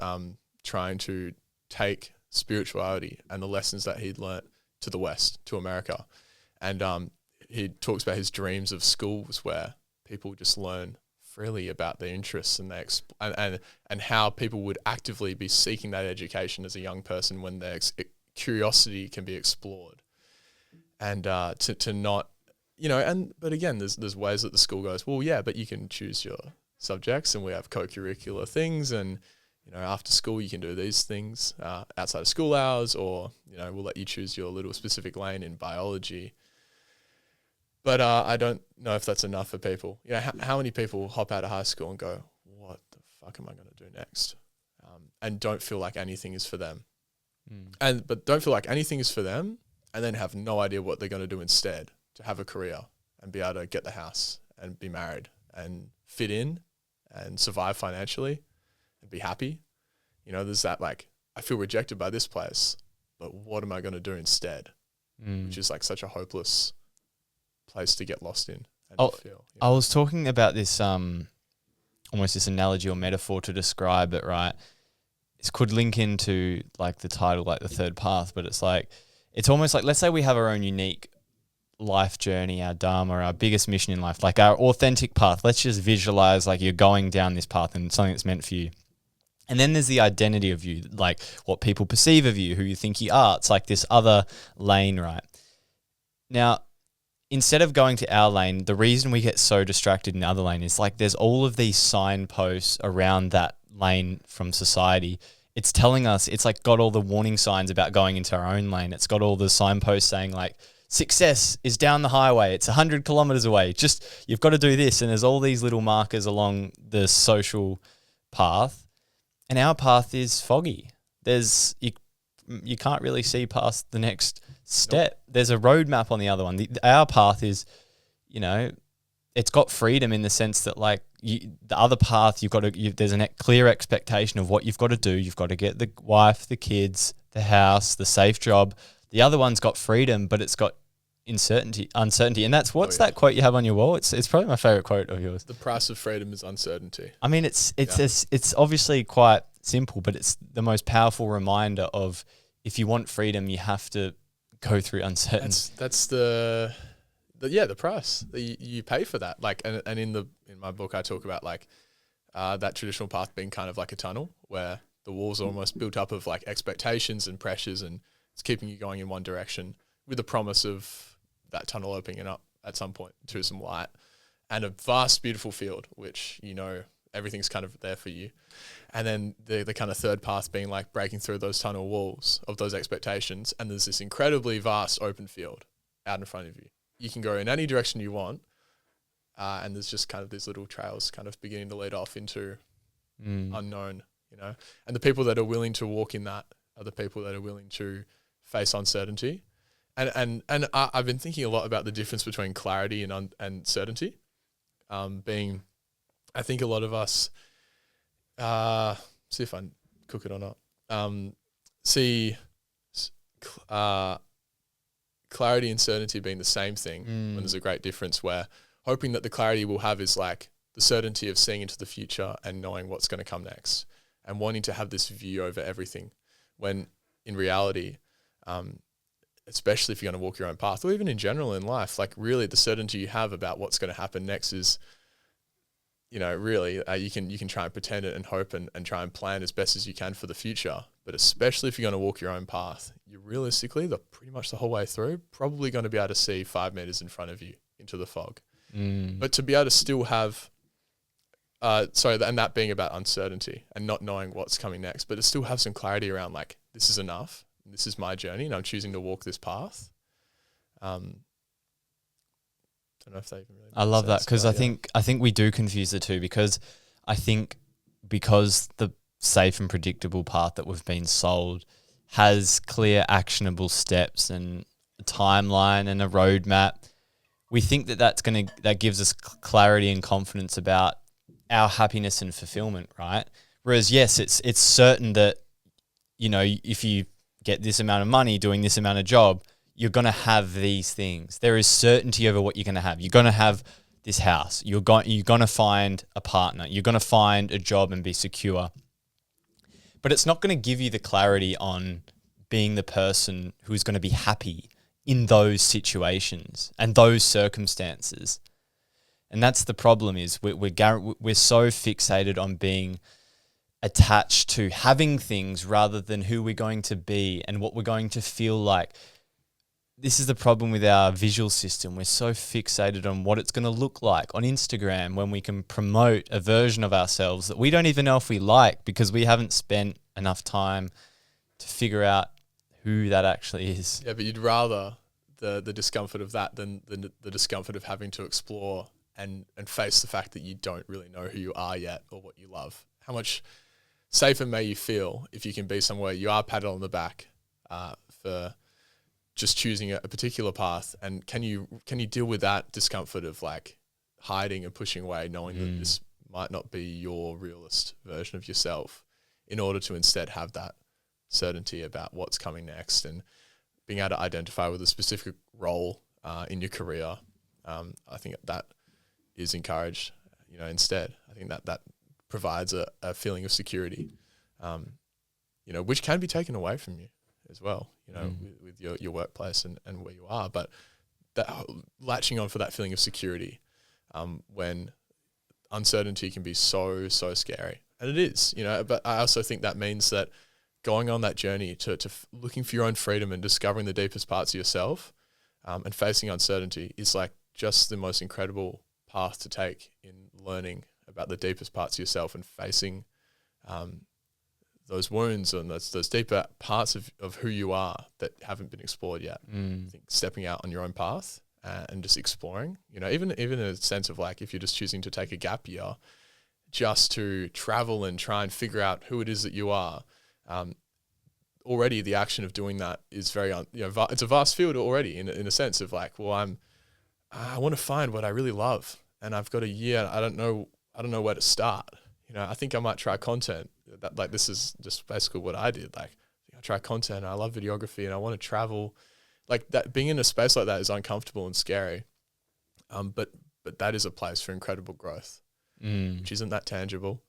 trying to take spirituality and the lessons that he'd learnt to the West, to America. And he talks about his dreams of schools where people just learn freely about their interests and and how people would actively be seeking that education as a young person when their curiosity can be explored. And to not, but again, there's ways that the school goes, well, yeah, but you can choose your subjects and we have co-curricular things and, after school you can do these things outside of school hours, or, we'll let you choose your little specific lane in biology. But I don't know if that's enough for people. How many people hop out of high school and go, what the fuck am I going to do next? And don't feel like anything is for them. But don't feel like anything is for them and then have no idea what they're going to do instead to have a career and be able to get the house and be married and fit in and survive financially and be happy. There's that, like, I feel rejected by this place, but what am I going to do instead? Which is like such a hopeless place to get lost in and to feel. I was talking about this almost this analogy or metaphor to describe it, right? It could link into like the title, like the third path, but it's almost like, let's say we have our own unique life journey, our dharma, our biggest mission in life, like our authentic path. Let's just visualize like you're going down this path and something that's meant for you. And then there's the identity of you, like what people perceive of you, who you think you are. It's like this other lane, right? Now, instead of going to our lane, the reason we get so distracted in the other lane is like there's all of these signposts around that lane from society. It's telling us, it's like got all the warning signs about going into our own lane. It's got all the signposts saying like, success is down the highway. It's 100 kilometers away. Just, you've got to do this. And there's all these little markers along the social path. And our path is foggy. You can't really see past the next step. Nope. There's a roadmap on the other one. Our path is, it's got freedom in the sense that like the other path, there's a clear expectation of what you've got to do. You've got to get the wife, the kids, the house, the safe job. The other one's got freedom, but it's got uncertainty. And that's, that quote you have on your wall? It's probably my favorite quote of yours. The price of freedom is uncertainty. I mean, it's obviously quite simple, but it's the most powerful reminder of, if you want freedom, you have to go through uncertainty. That's the price that you pay for that. Like, and in my book, I talk about like that traditional path being kind of like a tunnel where the walls are almost built up of like expectations and pressures, and it's keeping you going in one direction with the promise of that tunnel opening up at some point to some light and a vast, beautiful field, which, everything's kind of there for you. And then the kind of third path being like breaking through those tunnel walls of those expectations. And there's this incredibly vast open field out in front of you. You can go in any direction you want. And there's just kind of these little trails kind of beginning to lead off into unknown, and the people that are willing to walk in that are the people that are willing to face uncertainty. And I've been thinking a lot about the difference between clarity and certainty, being, I think a lot of us, see if I cook it or not, see clarity and certainty being the same thing when there's a great difference, where hoping that the clarity we'll have is like the certainty of seeing into the future and knowing what's going to come next and wanting to have this view over everything, when in reality, especially if you're going to walk your own path, or even in general in life, like really the certainty you have about what's going to happen next is, really you can try and pretend it and hope and try and plan as best as you can for the future. But especially if you're going to walk your own path, you're realistically, pretty much the whole way through, probably going to be able to see 5 meters in front of you into the fog. But to be able to still have and that being about uncertainty and not knowing what's coming next, but to still have some clarity around like, this is enough, this is my journey, and I'm choosing to walk this path. Don't know if they even really. I love that, because I think we do confuse the two, because I think because the safe and predictable path that we've been sold has clear actionable steps and a timeline and a roadmap, we think that gives us clarity and confidence about our happiness and fulfillment, right? Whereas yes, it's certain that, you know, if you get this amount of money doing this amount of job, you're going to have these things. There is certainty over what you're going to have. You're going to have this house. You're going to find a partner. You're going to find a job and be secure. But it's not going to give you the clarity on being the person who's going to be happy in those situations and those circumstances. And that's the problem, is we're so fixated on being attached to having things rather than who we're going to be and what we're going to feel like. This is the problem with our visual system. We're so fixated on what it's going to look like on Instagram when we can promote a version of ourselves that we don't even know if we like, because we haven't spent enough time to figure out who that actually is. Yeah, but you'd rather the discomfort of that than the discomfort of having to explore and face the fact that you don't really know who you are yet or what you love. How much safer may you feel if you can be somewhere you are patted on the back for just choosing a particular path, and can you deal with that discomfort of like hiding and pushing away, knowing that this might not be your realist version of yourself, in order to instead have that certainty about what's coming next and being able to identify with a specific role in your career. I think that is encouraged, you know, instead. I think that provides a feeling of security, you know, which can be taken away from you as well, you know, with your workplace and where you are. But that latching on for that feeling of security when uncertainty can be so scary. And it is, you know, but I also think that means that going on that journey to looking for your own freedom and discovering the deepest parts of yourself and facing uncertainty is like just the most incredible path to take in learning about the deepest parts of yourself and facing those wounds and those deeper parts of who you are that haven't been explored yet. I think stepping out on your own path and just exploring, you know, even in a sense of like, if you're just choosing to take a gap year just to travel and try and figure out who it is that you are, already the action of doing that is very, it's a vast field already in a sense of like, well, I want to find what I really love, and I've got a year. I don't know where to start. You know, I think I might try content. Like this is just basically what I did. Like I try content. And I love videography, and I want to travel. Like that, being in a space like that is uncomfortable and scary. But that is a place for incredible growth, which isn't that tangible,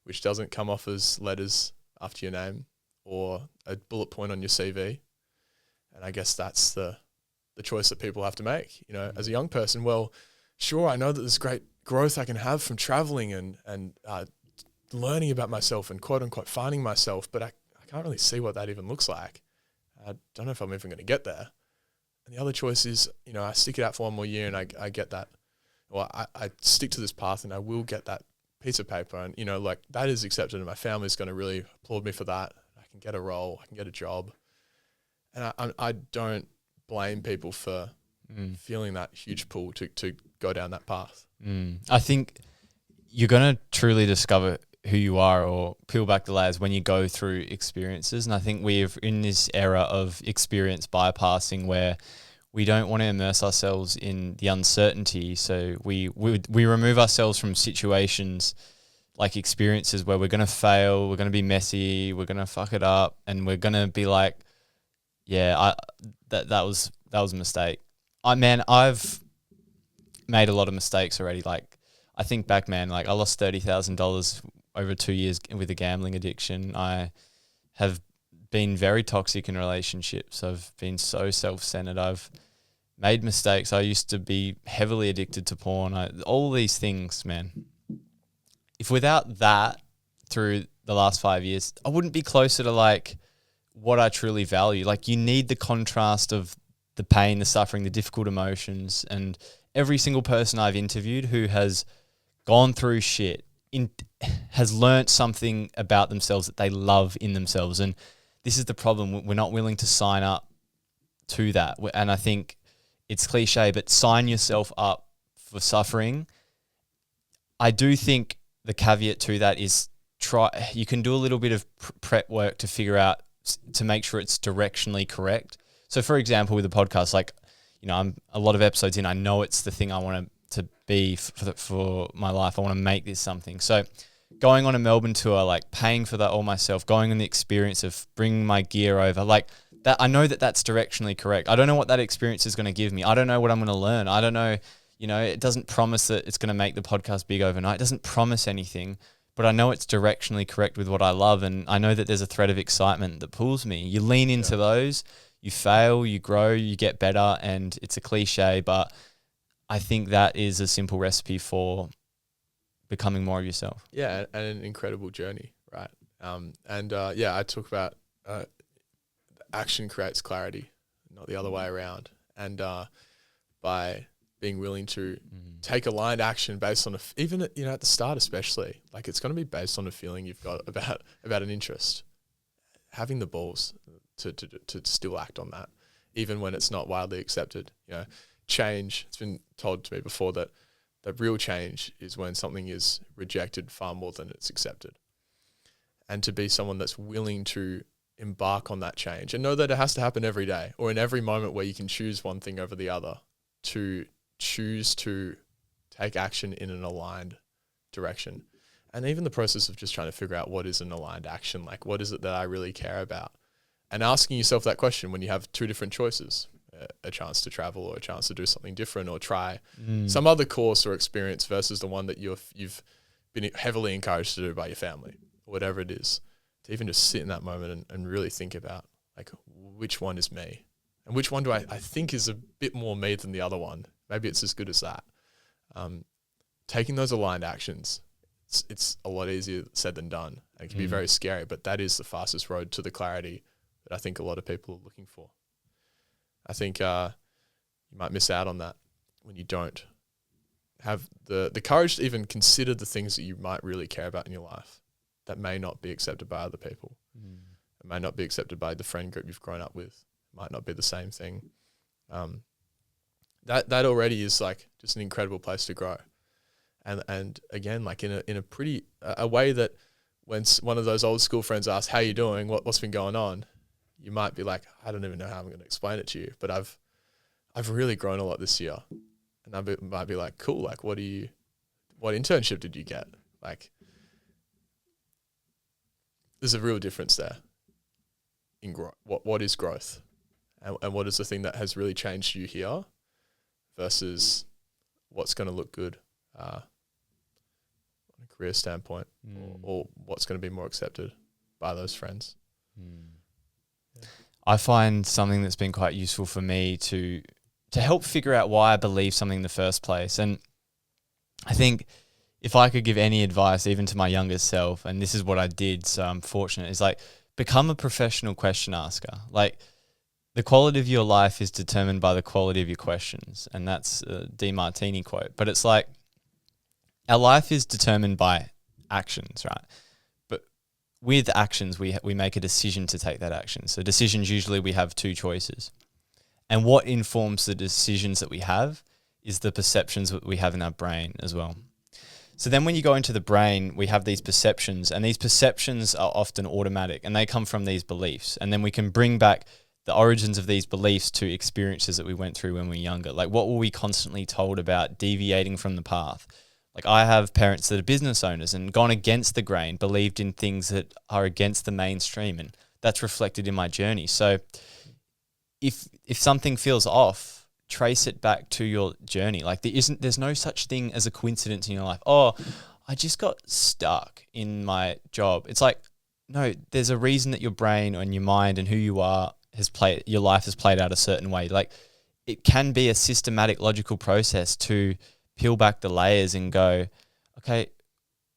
which doesn't come off as letters after your name or a bullet point on your CV. And I guess that's the choice that people have to make. You know, as a young person, well, sure, I know that there's great growth I can have from traveling and learning about myself and quote unquote finding myself, but I can't really see what that even looks like. I don't know if I'm even going to get there. And the other choice is, you know, I stick it out for one more year and I get that, or I stick to this path and I will get that piece of paper, and, you know, like that is accepted and my family is going to really applaud me for that. I can get a role, I can get a job. And I don't blame people for feeling that huge pull to go down that path. I think you're going to truly discover who you are or peel back the layers when you go through experiences. And I think we're in this era of experience bypassing where we don't want to immerse ourselves in the uncertainty. So we remove ourselves from situations like experiences where we're going to fail, we're going to be messy, we're going to fuck it up, and we're going to be like, yeah, that was a mistake. I've made a lot of mistakes already. Like I think back, man, like I lost $30,000 over 2 years with a gambling addiction. I have been very toxic in relationships. I've been so self-centered. I've made mistakes. I used to be heavily addicted to porn. All these things, man. If without that through the last 5 years, I wouldn't be closer to like what I truly value. Like you need the contrast of the pain, the suffering, the difficult emotions. And every single person I've interviewed who has gone through shit has learnt something about themselves that they love in themselves. And this is the problem. We're not willing to sign up to that. And I think it's cliche, but sign yourself up for suffering. I do think the caveat to that is you can do a little bit of prep work to figure out, to make sure it's directionally correct. So for example, with the podcast, like, I'm a lot of episodes in, I know it's the thing I want to be for my life. I want to make this something. So going on a Melbourne tour, like paying for that all myself, going on the experience of bringing my gear over, like that, I know that that's directionally correct. I don't know what that experience is going to give me. I don't know what I'm going to learn. I don't know, it doesn't promise that it's going to make the podcast big overnight. It doesn't promise anything, but I know it's directionally correct with what I love. And I know that there's a thread of excitement that pulls me. You lean into those, you fail, you grow, you get better. And it's a cliche, but I think that is a simple recipe for becoming more of yourself. Yeah, and an incredible journey, right? I talk about action creates clarity, not the other way around. And by being willing to take aligned action based on even at the start, especially, like it's going to be based on a feeling you've got about an interest. Having the balls to still act on that, even when it's not widely accepted. Change. It's been told to me before that real change is when something is rejected far more than it's accepted. And to be someone that's willing to embark on that change and know that it has to happen every day or in every moment where you can choose one thing over the other, to choose to take action in an aligned direction. And even the process of just trying to figure out what is an aligned action, like what is it that I really care about? And asking yourself that question when you have two different choices, a chance to travel or a chance to do something different or try some other course or experience versus the one that you've been heavily encouraged to do by your family, or whatever it is. To even just sit in that moment and really think about, like, which one is me? And which one do I think is a bit more me than the other one? Maybe it's as good as that. Taking those aligned actions, it's a lot easier said than done. It can be very scary, but that is the fastest road to the clarity that I think a lot of people are looking for. I think you might miss out on that when you don't have the courage to even consider the things that you might really care about in your life that may not be accepted by other people. It may not be accepted by the friend group you've grown up with. It might not be the same thing. That already is like just an incredible place to grow. And again, like in a pretty a way that when one of those old school friends asks, how you doing? What's been going on? You might be like, I don't even know how I'm going to explain it to you, but I've really grown a lot this year. And I might be like, cool. Like, what internship did you get? Like, there's a real difference there in growth. What is growth? And what is the thing that has really changed you here versus what's going to look good on a career standpoint or what's going to be more accepted by those friends. I find something that's been quite useful for me to help figure out why I believe something in the first place. And I think if I could give any advice, even to my younger self, and this is what I did, so I'm fortunate, is like become a professional question asker. Like the quality of your life is determined by the quality of your questions. And that's a DeMartini quote. But it's like our life is determined by actions, right? With actions, we make a decision to take that action. So decisions, usually we have two choices. And what informs the decisions that we have is the perceptions that we have in our brain as well. So then when you go into the brain, we have these perceptions, and these perceptions are often automatic, and they come from these beliefs. And then we can bring back the origins of these beliefs to experiences that we went through when we were younger. Like what were we constantly told about deviating from the path? Like I have parents that are business owners and gone against the grain, believed in things that are against the mainstream, and that's reflected in my journey. So if something feels off, trace it back to your journey. Like there's no such thing as a coincidence in your life. Oh, I just got stuck in my job. It's like, no, there's a reason that your brain and your mind and who you are your life has played out a certain way. Like it can be a systematic, logical process to peel back the layers and go, okay,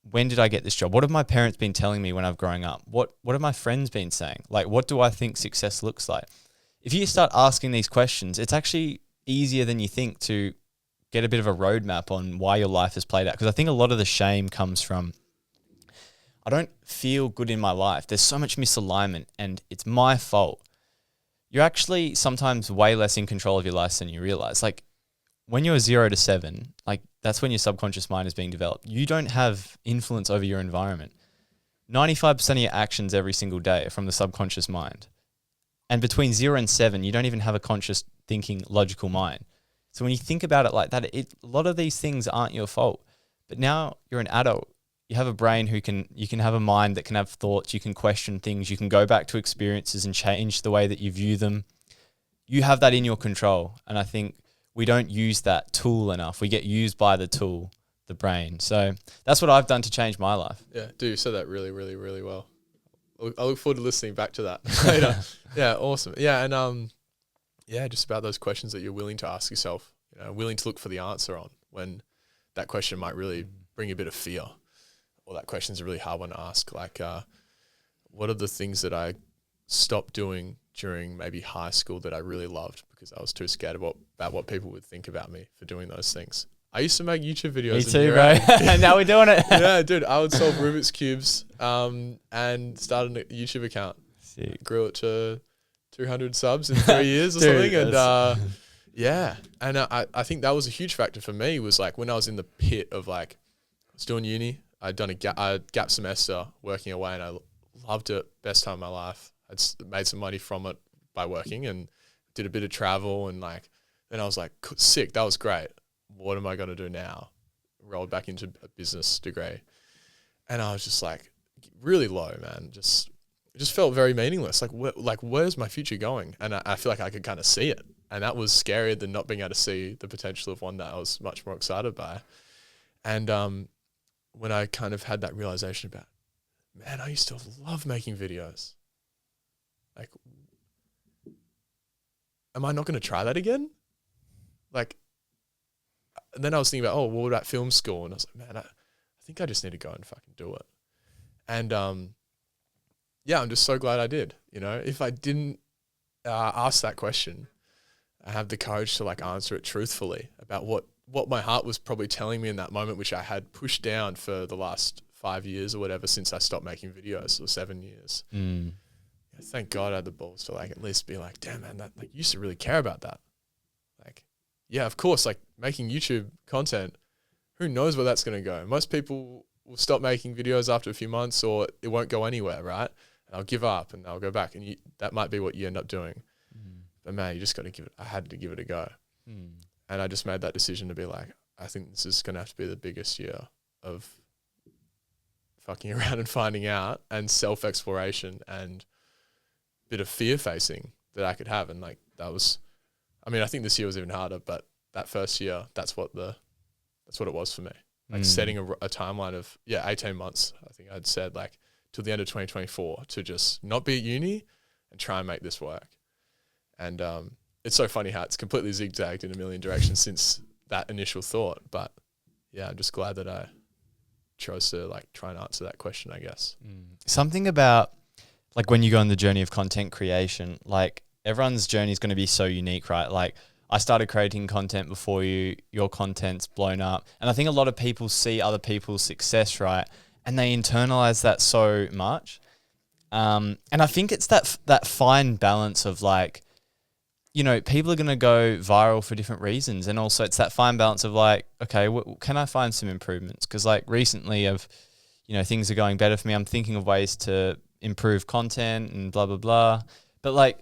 when did I get this job? What have my parents been telling me when I've grown up? What have my friends been saying? Like, what do I think success looks like? If you start asking these questions, it's actually easier than you think to get a bit of a roadmap on why your life has played out. Because I think a lot of the shame comes from I don't feel good in my life. There's so much misalignment and it's my fault. You're actually sometimes way less in control of your life than you realize. Like when you're 0 to 7, like that's when your subconscious mind is being developed. You don't have influence over your environment. 95% of your actions every single day are from the subconscious mind. And between 0 and 7, you don't even have a conscious thinking, logical mind. So when you think about it like that, a lot of these things aren't your fault. But now you're an adult. You have a brain you can have a mind that can have thoughts. You can question things. You can go back to experiences and change the way that you view them. You have that in your control. And I think we don't use that tool enough. We get used by the tool, the brain. So that's what I've done to change my life. Yeah, dude, you said that really, really, really well. I look forward to listening back to that later. Yeah, awesome. Yeah, and just about those questions that you're willing to ask yourself, willing to look for the answer on when that question might really bring a bit of fear, or that question's a really hard one to ask. Like, what are the things that I stopped doing during maybe high school that I really loved because I was too scared about what people would think about me for doing those things? I used to make YouTube videos. Me too, bro. And now we're doing it. Yeah, dude. I would solve Rubik's Cubes and started a YouTube account. Sick. Grew it to 200 subs in 3 years or something. And yeah. And I think that was a huge factor for me, was like when I was in the pit of like, I was doing uni. I'd done a gap semester working away and I loved it. Best time of my life. I'd made some money from it by working and did a bit of travel. And like, then I was like, sick. That was great. What am I going to do now? Rolled back into a business degree. And I was just like really low, man. It just felt very meaningless. Like where's my future going? And I feel like I could kind of see it. And that was scarier than not being able to see the potential of one that I was much more excited by. And when I kind of had that realization about, man, I used to love making videos. Like, am I not going to try that again? Like, and then I was thinking about, what about film school? And I was like, man, I think I just need to go and fucking do it. And I'm just so glad I did. If I didn't ask that question, I have the courage to like answer it truthfully about what my heart was probably telling me in that moment, which I had pushed down for the last 5 years or whatever since I stopped making videos, or 7 years. Thank God I had the balls to like at least be like, damn, man, that like you used to really care about that. Like, yeah, of course, like making YouTube content, who knows where that's going to go? Most people will stop making videos after a few months, or it won't go anywhere, right? And I'll give up and I'll go back, and that might be what you end up doing. But man, you just got to I had to give it a go. And I just made that decision to be like, I think this is going to have to be the biggest year of fucking around and finding out, and self-exploration and a bit of fear facing that I could have. And like, that was, I mean, I think this year was even harder, but that first year, that's what it was for me. Like setting a timeline of 18 months. I think I'd said like till the end of 2024 to just not be at uni and try and make this work. And it's so funny how it's completely zigzagged in a million directions since that initial thought. But yeah, I'm just glad that I chose to like try and answer that question, I guess. Something about like when you go on the journey of content creation, like everyone's journey is going to be so unique, right? Like I started creating content before your content's blown up. And I think a lot of people see other people's success, right? And they internalize that so much. And I think it's that fine balance of like, people are going to go viral for different reasons. And also it's that fine balance of like, okay, can I find some improvements? Because like recently things are going better for me. I'm thinking of ways to improve content and blah, blah, blah. But like,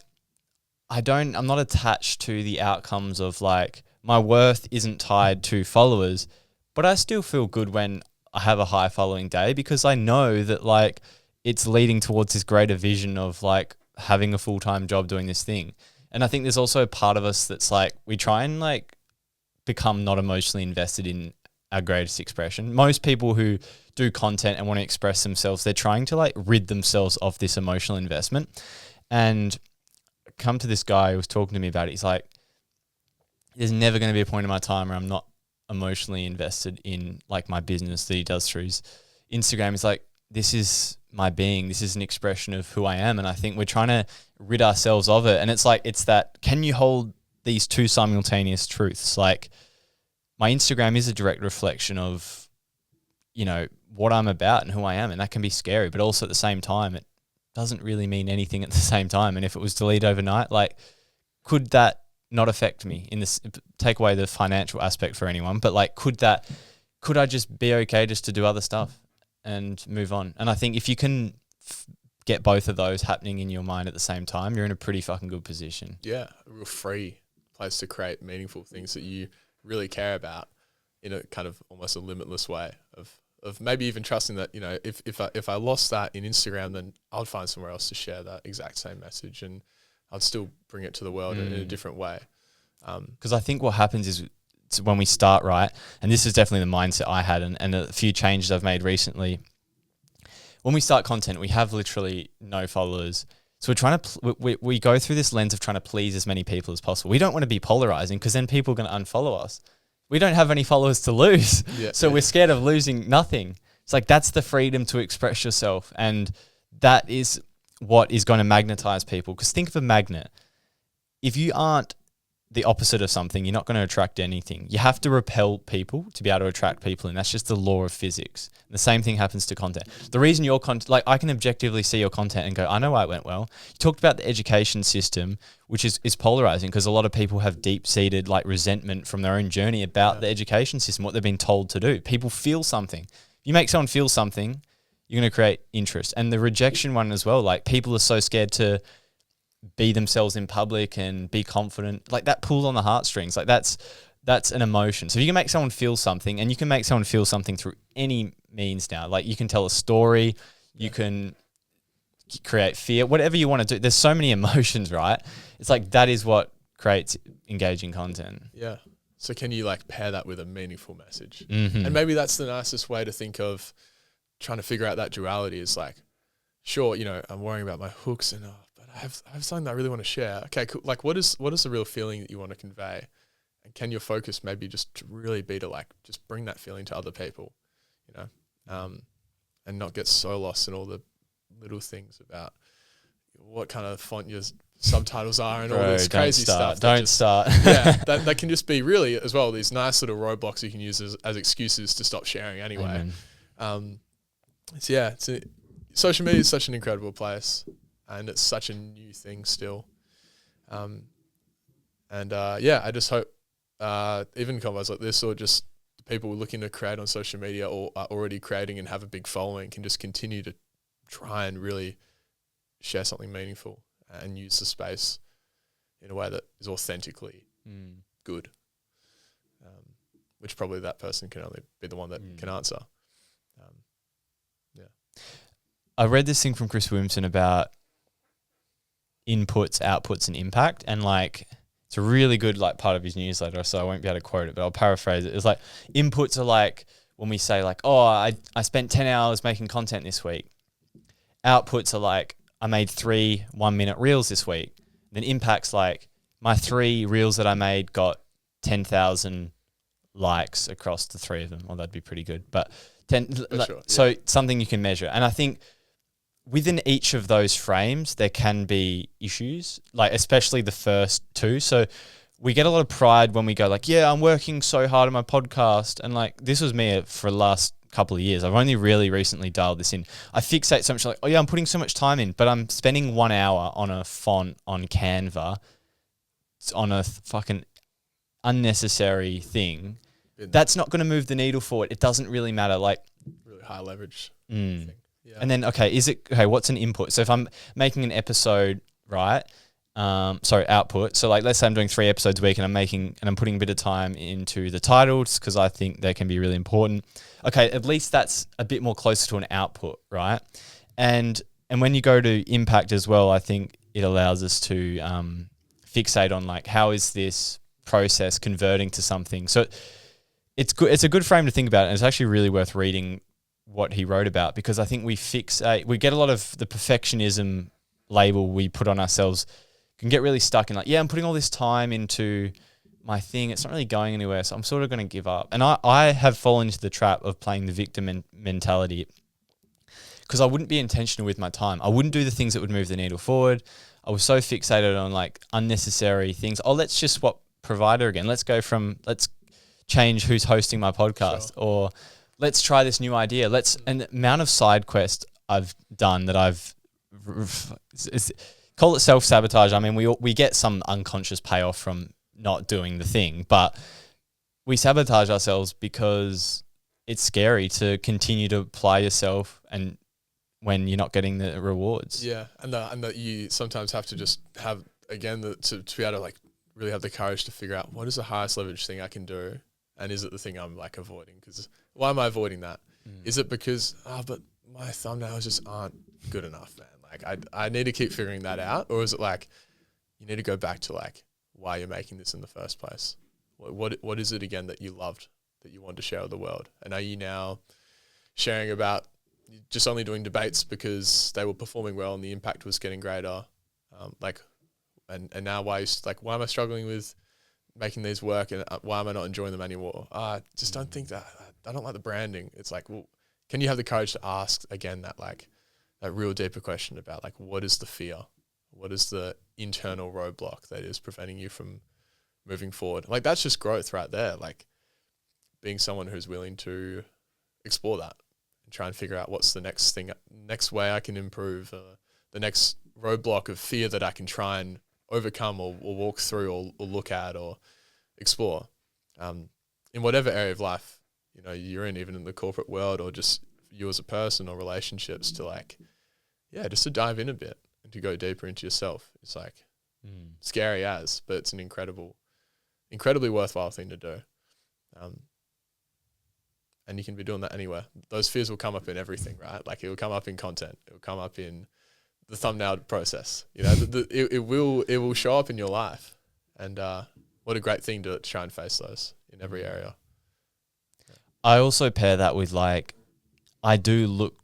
I'm not attached to the outcomes of like, my worth isn't tied to followers, but I still feel good when I have a high following day, because I know that like it's leading towards this greater vision of like having a full-time job doing this thing. And I think there's also a part of us that's like, we try and like become not emotionally invested in our greatest expression. Most people who do content and want to express themselves, they're trying to like rid themselves of this emotional investment. And come to this guy who was talking to me about it. He's like, there's never going to be a point in my time where I'm not emotionally invested in like my business that he does through his Instagram. He's like, this is my being. This is an expression of who I am. And I think we're trying to rid ourselves of it. And it's like, it's that, can you hold these two simultaneous truths? Like my Instagram is a direct reflection of, what I'm about and who I am. And that can be scary, but also at the same time, it doesn't really mean anything at the same time. And if it was deleted overnight, like, could that not affect me in this, take away the financial aspect for anyone, but like, could I just be okay just to do other stuff and move on? And I think if you can get both of those happening in your mind at the same time, you're in a pretty fucking good position. Yeah, a real free place to create meaningful things that you really care about in a kind of almost a limitless way of maybe even trusting that, you know, if I lost that in Instagram, then I'd find somewhere else to share that exact same message and I'd still bring it to the world in a different way. Because I think what happens is when we start, right, and this is definitely the mindset I had and a few changes I've made recently. When we start content, we have literally no followers. So we're trying to, we go through this lens of trying to please as many people as possible. We don't want to be polarizing because then people are going to unfollow us. We don't have any followers to lose. Yeah. So we're scared of losing nothing. It's like, that's the freedom to express yourself. And that is what is going to magnetize people. Because think of a magnet. If you aren't the opposite of something, you're not going to attract anything. You have to repel people to be able to attract people, and that's just the law of physics. The same thing happens to content. The reason your content, like, I can objectively see your content and go, I know why it went well. You talked about the education system, which is polarizing because a lot of people have deep-seated like resentment from their own journey about the education system, what they've been told to do. People feel something. If you make someone feel something, you're going to create interest. And the rejection one as well, like, people are so scared to be themselves in public and be confident, like, that pulls on the heartstrings. Like, that's an emotion. So if you can make someone feel something, and you can make someone feel something through any means now, like, you can tell a story, you can create fear, whatever you want to do. There's so many emotions, right? It's like, that is what creates engaging content. Yeah. So can you like pair that with a meaningful message? Mm-hmm. And maybe that's the nicest way to think of trying to figure out that duality is like, sure, you know, I'm worrying about my hooks and I have something that I really want to share. Okay, cool. Like, what is the real feeling that you want to convey? And can your focus maybe just to really be to like just bring that feeling to other people, you know, and not get so lost in all the little things about what kind of font your subtitles are and all this crazy stuff. Don't start. Yeah, that can just be really as well these nice little roadblocks you can use as excuses to stop sharing anyway. Social media is such an incredible place. And it's such a new thing still. I just hope even combos like this or just people looking to create on social media or are already creating and have a big following can just continue to try and really share something meaningful and use the space in a way that is authentically good, which probably that person can only be the one that can answer. I read this thing from Chris Williamson about inputs, outputs, and impact, and like, it's a really good like part of his newsletter, so I won't be able to quote it, but I'll paraphrase it. It's like, inputs are like when we say like, oh, I spent 10 hours making content this week. Outputs are like, I made 3 1-minute reels this week. Then impacts like, my 3 reels that I made got 10,000 likes across the 3 of them. Well, that'd be pretty good, but so something you can measure. And I think within each of those frames, there can be issues, like especially the first 2. So we get a lot of pride when we go like, yeah, I'm working so hard on my podcast. And like, this was me for the last couple of years. I've only really recently dialed this in. I fixate so much like, oh yeah, I'm putting so much time in, but I'm spending 1 hour on a font on Canva. It's on a fucking unnecessary thing. That's not going to move the needle forward. It doesn't really matter. Like, really high leverage thing. Yeah. And then, what's an input? So if I'm making an episode, right? Output. So like, let's say I'm doing 3 episodes a week and I'm putting a bit of time into the titles because I think they can be really important. Okay, at least that's a bit more closer to an output, right? And when you go to impact as well, I think it allows us to fixate on like, how is this process converting to something? So it's good. It's a good frame to think about, and it's actually really worth reading what he wrote about, because I think we get a lot of the perfectionism label we put on ourselves can get really stuck in like, yeah, I'm putting all this time into my thing. It's not really going anywhere. So I'm sort of going to give up. And I have fallen into the trap of playing the victim mentality because I wouldn't be intentional with my time. I wouldn't do the things that would move the needle forward. I was so fixated on like unnecessary things. Oh, let's just swap provider again. Let's change who's hosting my podcast, or let's try this new idea. And the amount of side quests I've done that call it self-sabotage. I mean, we get some unconscious payoff from not doing the thing, but we sabotage ourselves because it's scary to continue to apply yourself and when you're not getting the rewards. Yeah, and that you sometimes have to just have, again, to be able to like really have the courage to figure out what is the highest leverage thing I can do, and is it the thing I'm like avoiding? Because why am I avoiding that? Is it because, but my thumbnails just aren't good enough, man? Like I need to keep figuring that out? Or is it like you need to go back to like why you're making this in the first place? What is it again that you loved, that you want to share with the world? And are you now sharing about just only doing debates because they were performing well and the impact was getting greater? And now why am I struggling with making these work, and why am I not enjoying them anymore? I just don't think that, I don't like the branding. It's like, well, can you have the courage to ask again that real deeper question about like, what is the fear? What is the internal roadblock that is preventing you from moving forward? Like, that's just growth right there. Like being someone who's willing to explore that and try and figure out what's the next way I can improve, the next roadblock of fear that I can try and overcome or walk through or look at or explore, in whatever area of life, you know, you're in, even in the corporate world or just you as a person or relationships, to like, yeah, just to dive in a bit and to go deeper into yourself. It's like scary but it's an incredibly worthwhile thing to do. And you can be doing that anywhere. Those fears will come up in everything, right? Like it will come up in content. It will come up in the thumbnail process. You know, it will show up in your life. And what a great thing to try and face those in every area. I also pair that with like, I do look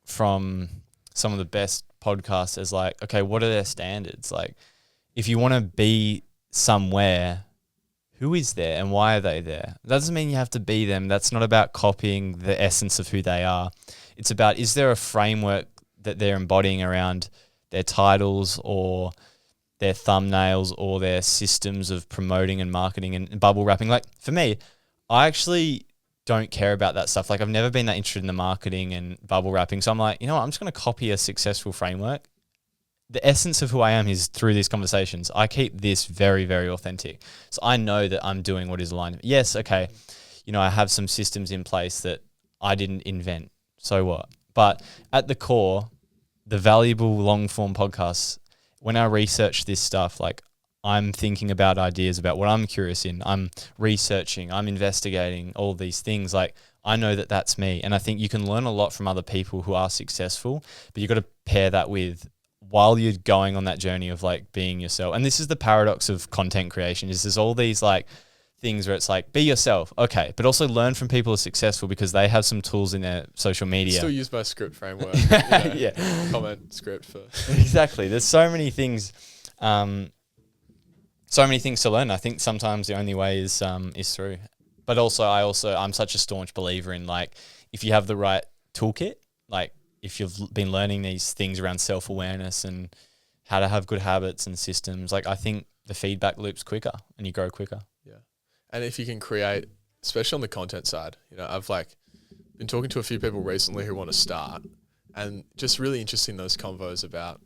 from some of the best podcasts as like, okay, what are their standards? Like if you want to be somewhere, who is there and why are they there? That doesn't mean you have to be them. That's not about copying the essence of who they are. It's about, is there a framework that they're embodying around their titles or their thumbnails or their systems of promoting and marketing and bubble wrapping? Like for me, I actually don't care about that stuff. Like I've never been that interested in the marketing and bubble wrapping. So I'm like, you know what? I'm just going to copy a successful framework. The essence of who I am is through these conversations. I keep this very, very authentic. So I know that I'm doing what is aligned. Yes, okay, you know, I have some systems in place that I didn't invent. So what? But at the core, the valuable long-form podcasts, when I research this stuff, like I'm thinking about ideas about what I'm curious in. I'm researching, I'm investigating all these things. Like I know that that's me. And I think you can learn a lot from other people who are successful, but you've got to pair that with, while you're going on that journey of like being yourself. And this is the paradox of content creation, is there's all these like things where it's like, be yourself. Okay. But also learn from people who are successful because they have some tools in their social media. Still use my script framework. You know, yeah. Comment script for. Exactly. There's so many things, to learn. I think sometimes the only way is through. But also, I'm such a staunch believer in like, if you have the right toolkit, like if you've been learning these things around self-awareness and how to have good habits and systems, like I think the feedback loop's quicker and you grow quicker. Yeah. And if you can create, especially on the content side, you know, I've like been talking to a few people recently who want to start, and just really interesting those convos about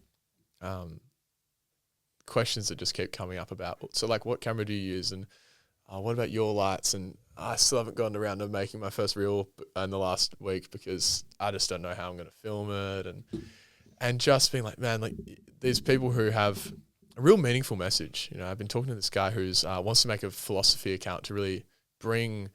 questions that just keep coming up about, so like, what camera do you use? And what about your lights? And I still haven't gotten around to making my first reel in the last week because I just don't know how I'm going to film it. And just being like, man, like these people who have a real meaningful message. You know, I've been talking to this guy who's wants to make a philosophy account to really bring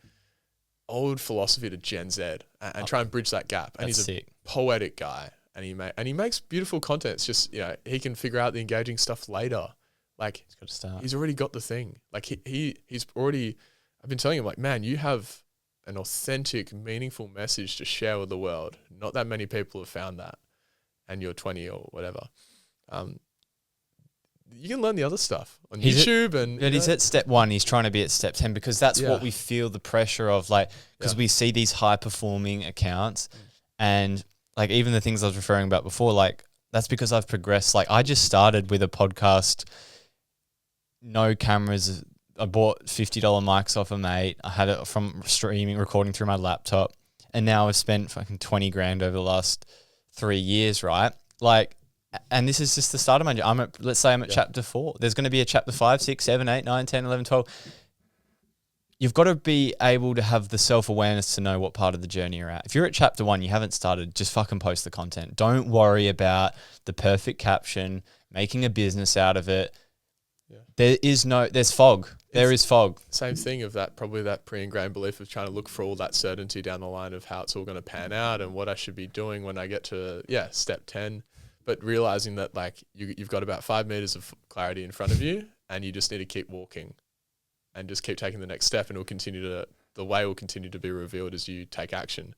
old philosophy to Gen Z and try and bridge that gap. And he's a poetic guy, and he makes beautiful content. It's just, you know, he can figure out the engaging stuff later. Like He's got to start. He's already got the thing. Like he's already. I've been telling him, like, man, you have an authentic, meaningful message to share with the world. Not that many people have found that, and you're 20 or whatever. You can learn the other stuff on YouTube. But he's at step 1. He's trying to be at step 10 because that's what we feel the pressure of, like, because we see these high-performing accounts and, like, even the things I was referring about before, like, that's because I've progressed. Like, I just started with a podcast, no cameras. I bought $50 mics off a mate. I had it from recording through my laptop. and now I've spent fucking 20 grand over the last 3 years, right? Like, and this is just the start of my journey. Let's say I'm at chapter 4. There's going to be a chapter 5, 6, 7, 8, 9, 10, 11, 12. You've got to be able to have the self-awareness to know what part of the journey you're at. If you're at chapter 1, you haven't started, just fucking post the content. Don't worry about the perfect caption, making a business out of it. Yeah. There's fog. There is fog. Same thing of that, probably that pre-ingrained belief of trying to look for all that certainty down the line of how it's all going to pan out and what I should be doing when I get to, step 10. But realizing that like you've got about 5 meters of clarity in front of you and you just need to keep walking and just keep taking the next step, and the way will continue to be revealed as you take action.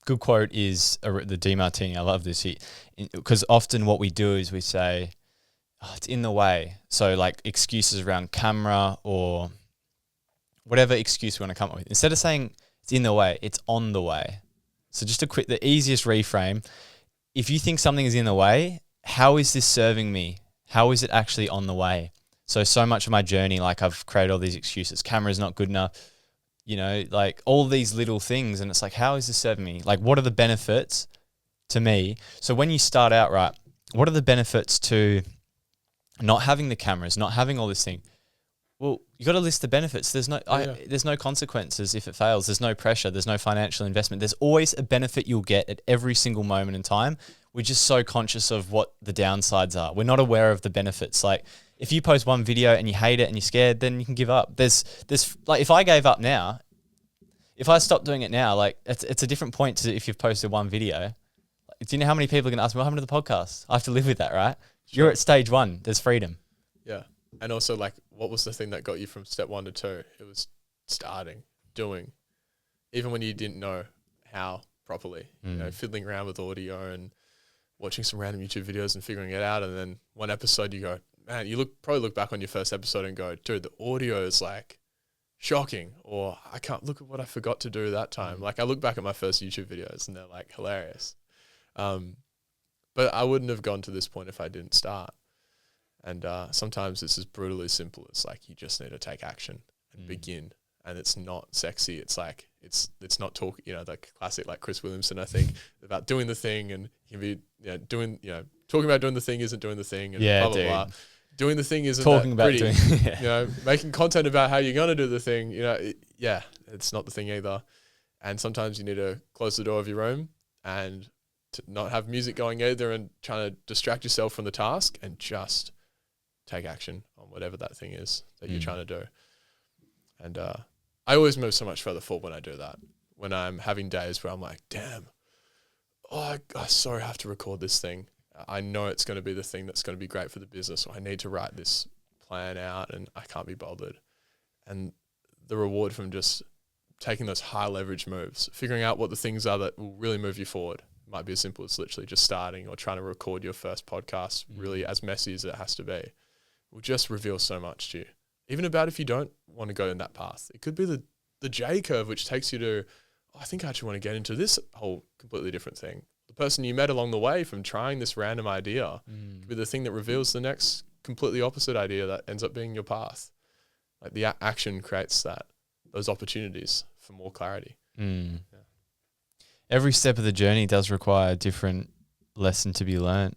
Good quote is the DeMartini. I love this, because often what we do is we say, it's in the way. So like excuses around camera or whatever excuse we want to come up with. Instead of saying it's in the way, it's on the way. So just to quit the easiest reframe, if you think something is in the way, how is this serving me? How is it actually on the way? So much of my journey, like I've created all these excuses. Camera's not good enough, like all these little things. And it's like, how is this serving me? Like, what are the benefits to me? So when you start out, right, what are the benefits to not having the cameras, not having all this thing? Well, you got to list the benefits. There's no consequences if it fails. There's no pressure. There's no financial investment. There's always a benefit you'll get at every single moment in time. We're just so conscious of what the downsides are. We're not aware of the benefits. Like if you post one video and you hate it and you're scared, then you can give up. There's like, if I gave up now, if I stopped doing it now, like it's a different point to if you've posted one video. Do you know how many people are going to ask me, what happened to the podcast? I have to live with that, right? Sure. You're at stage 1. There's freedom. Yeah. And also like, what was the thing that got you from step 1 to 2? It was starting, doing, even when you didn't know how properly, fiddling around with audio and watching some random YouTube videos and figuring it out. And then one episode you go, man, probably look back on your first episode and go, dude, the audio is like shocking, or I can't look at what I forgot to do that time. Like I look back at my first YouTube videos and they're like hilarious. But I wouldn't have gone to this point if I didn't start. And sometimes it's as brutally simple as like, you just need to take action and begin. And it's not sexy. It's like, it's not talk, the classic, like Chris Williamson, I think, about doing the thing, and he can be, talking about doing the thing isn't doing the thing, and blah, blah, blah. Doing the thing isn't talking about pretty, doing, making content about how you're going to do the thing, it's not the thing either. And sometimes you need to close the door of your room and to not have music going either, and trying to distract yourself from the task and just take action on whatever that thing is that you're trying to do. And I always move so much further forward when I do that. When I'm having days where I'm like, damn, I sorry, I have to record this thing. I know it's going to be the thing that's going to be great for the business, or I need to write this plan out and I can't be bothered. And the reward from just taking those high leverage moves, figuring out what the things are that will really move you forward. It might be as simple as literally just starting or trying to record your first podcast, really as messy as it has to be, will just reveal so much to you. Even about if you don't want to go in that path. It could be the J curve, which takes you to, I think I actually want to get into this whole completely different thing. The person you met along the way from trying this random idea could be the thing that reveals the next completely opposite idea that ends up being your path. Like the action creates those opportunities for more clarity. Yeah. Every step of the journey does require a different lesson to be learnt.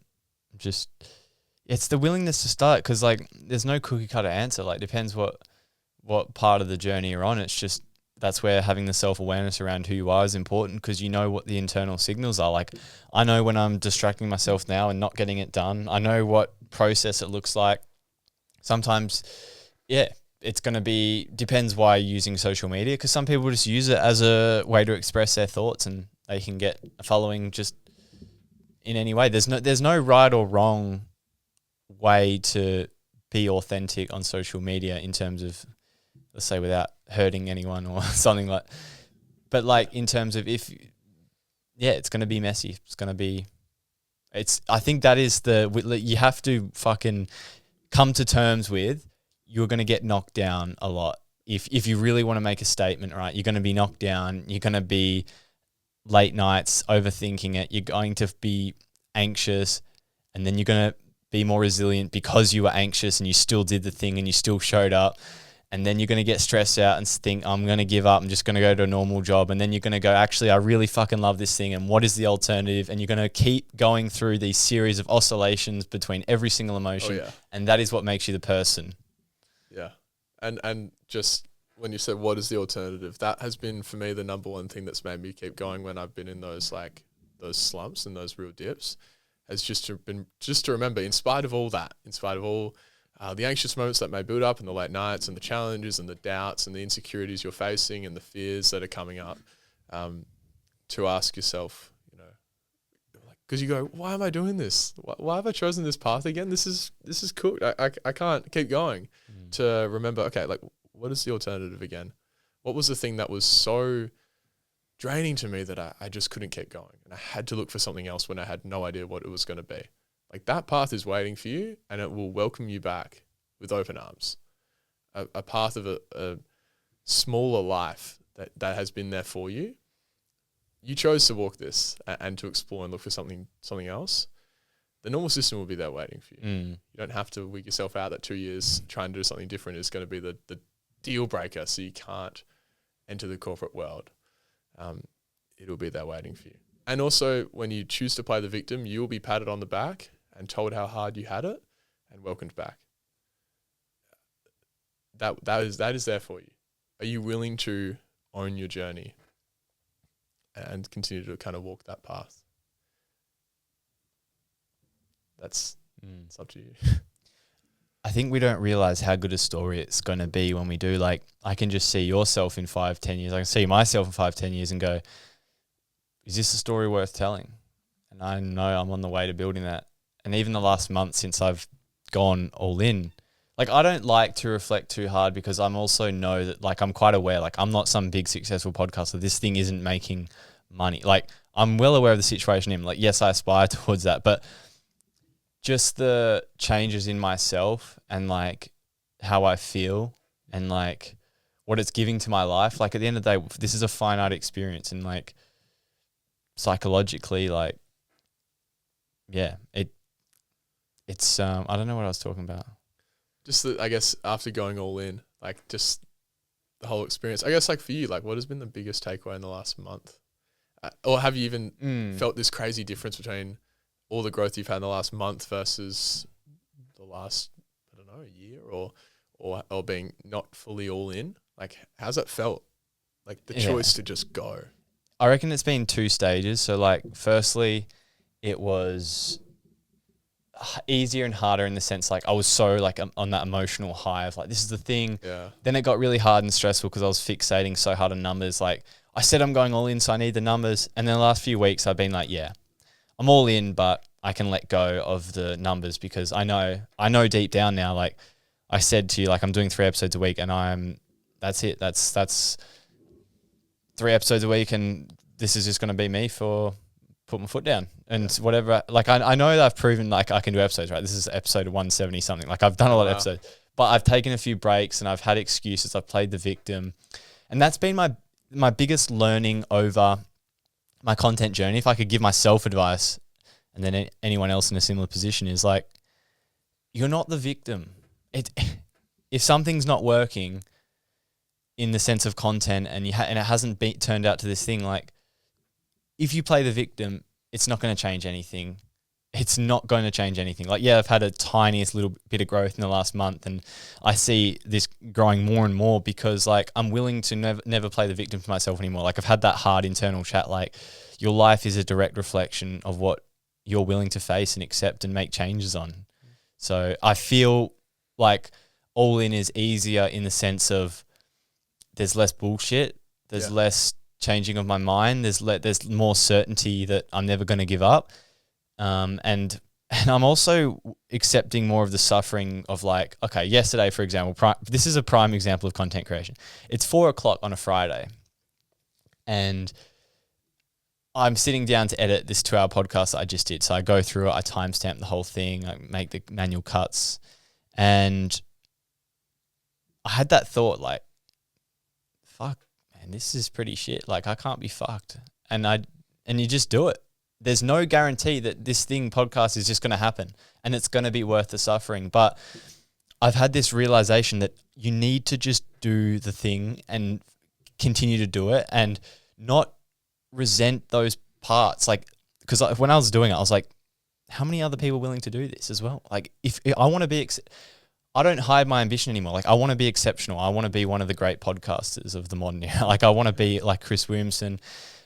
It's the willingness to start, because like there's no cookie cutter answer. Like depends what part of the journey you're on. It's just, that's where having the self-awareness around who you are is important, because you know what the internal signals are. Like I know when I'm distracting myself now and not getting it done. I know what process it looks like. Sometimes, it's going to be, depends why you're using social media, because some people just use it as a way to express their thoughts and they can get a following just in any way. There's no right or wrong way to be authentic on social media in terms of, let's say, without hurting anyone or something like, but like in terms of it's going to be messy. I think that is you have to fucking come to terms with, you're going to get knocked down a lot. If you really want to make a statement, right, you're going to be knocked down. You're going to be late nights overthinking it. You're going to be anxious, and then you're going to be more resilient because you were anxious and you still did the thing and you still showed up. And then you're going to get stressed out and think, I'm going to give up. I'm just going to go to a normal job. And then you're going to go, actually, I really fucking love this thing. And what is the alternative? And you're going to keep going through these series of oscillations between every single emotion. Oh, yeah. And that is what makes you the person. Yeah. And just when you said, what is the alternative? That has been, for me, the number one thing that's made me keep going when I've been in those slumps and those real dips, has just to remember, in spite of all that, in spite of all the anxious moments that may build up and the late nights and the challenges and the doubts and the insecurities you're facing and the fears that are coming up, to ask yourself, because you go, why am I doing this? Why have I chosen this path again? This is cooked. I can't keep going. To remember, okay, like, what is the alternative again? What was the thing that was so draining to me that I just couldn't keep going? And I had to look for something else when I had no idea what it was going to be. Like, that path is waiting for you, and it will welcome you back with open arms. A path of a smaller life that has been there for you. You chose to walk this and to explore and look for something else. The normal system will be there waiting for you. You don't have to wig yourself out that 2 years trying to do something different is going to be the deal breaker, so you can't enter the corporate world. It'll be there waiting for you. And also, when you choose to play the victim, you will be patted on the back and told how hard you had it and welcomed back. That is there for you. Are you willing to own your journey and continue to kind of walk that path? It's up to you. I think we don't realize how good a story it's going to be when we do. Like, I can just see yourself in 5-10 years. I can see myself in 5-10 years and go, is this a story worth telling? And I know I'm on the way to building that. And even the last month since I've gone all in, like, I don't like to reflect too hard because I'm also know that, like, I'm quite aware, like, I'm not some big successful podcaster. This thing isn't making money. Like, I'm well aware of the situation I'm in. Like, yes, I aspire towards that, but just the changes in myself and, like, how I feel and, like, what it's giving to my life. Like, at the end of the day, this is a finite experience, and, like, psychologically, like, yeah, it's I don't know what I was talking about. Just I guess after going all in, like, just the whole experience. I guess, like, for you, like, what has been the biggest takeaway in the last month? Or have you even felt this crazy difference between all the growth you've had in the last month versus the last, I don't know, a year or being not fully all in? Like, how's that felt? Like, the choice to just go. I reckon it's been 2 stages. So, like, firstly, it was easier and harder in the sense, like, I was so, like, on that emotional high of, like, this is the thing. Yeah. Then it got really hard and stressful because I was fixating so hard on numbers. Like, I said I'm going all in, so I need the numbers. And then the last few weeks I've been like, yeah, I'm all in, but I can let go of the numbers because I know deep down now, like I said to you, like, I'm doing 3 episodes a week and that's it. That's 3 episodes a week, and this is just going to be me for put my foot down and whatever. Like, I know that I've proven, like, I can do episodes, right? This is episode 170 something. Like, I've done a lot of episodes, but I've taken a few breaks and I've had excuses. I've played the victim, and that's been my biggest learning over my content journey. If I could give myself advice, and then anyone else in a similar position, is, like, you're not the victim. If something's not working in the sense of content and and it hasn't turned out to this thing, like, if you play the victim, it's not going to change anything. It's not going to change anything. Like, yeah, I've had a tiniest little bit of growth in the last month, and I see this growing more and more because, like, I'm willing to never play the victim for myself anymore. Like, I've had that hard internal chat, like, your life is a direct reflection of what you're willing to face and accept and make changes on. So I feel like all in is easier in the sense of there's less bullshit, there's less changing of my mind, there's more certainty that I'm never going to give up. And I'm also accepting more of the suffering of, like, okay, yesterday, for example, this is a prime example of content creation. It's 4:00 on a Friday, and I'm sitting down to edit this 2-hour podcast that I just did. So I go through it, I timestamp the whole thing, I make the manual cuts, and I had that thought, like, fuck, man, this is pretty shit. Like, I can't be fucked. And you just do it. There's no guarantee that this podcast is just going to happen and it's going to be worth the suffering. But I've had this realization that you need to just do the thing and continue to do it and not resent those parts. Like, because when I was doing it, I was like, how many other people are willing to do this as well? Like, if I want to be, I don't hide my ambition anymore. Like, I want to be exceptional. I want to be one of the great podcasters of the modern era. Like, I want to be like Chris Williamson.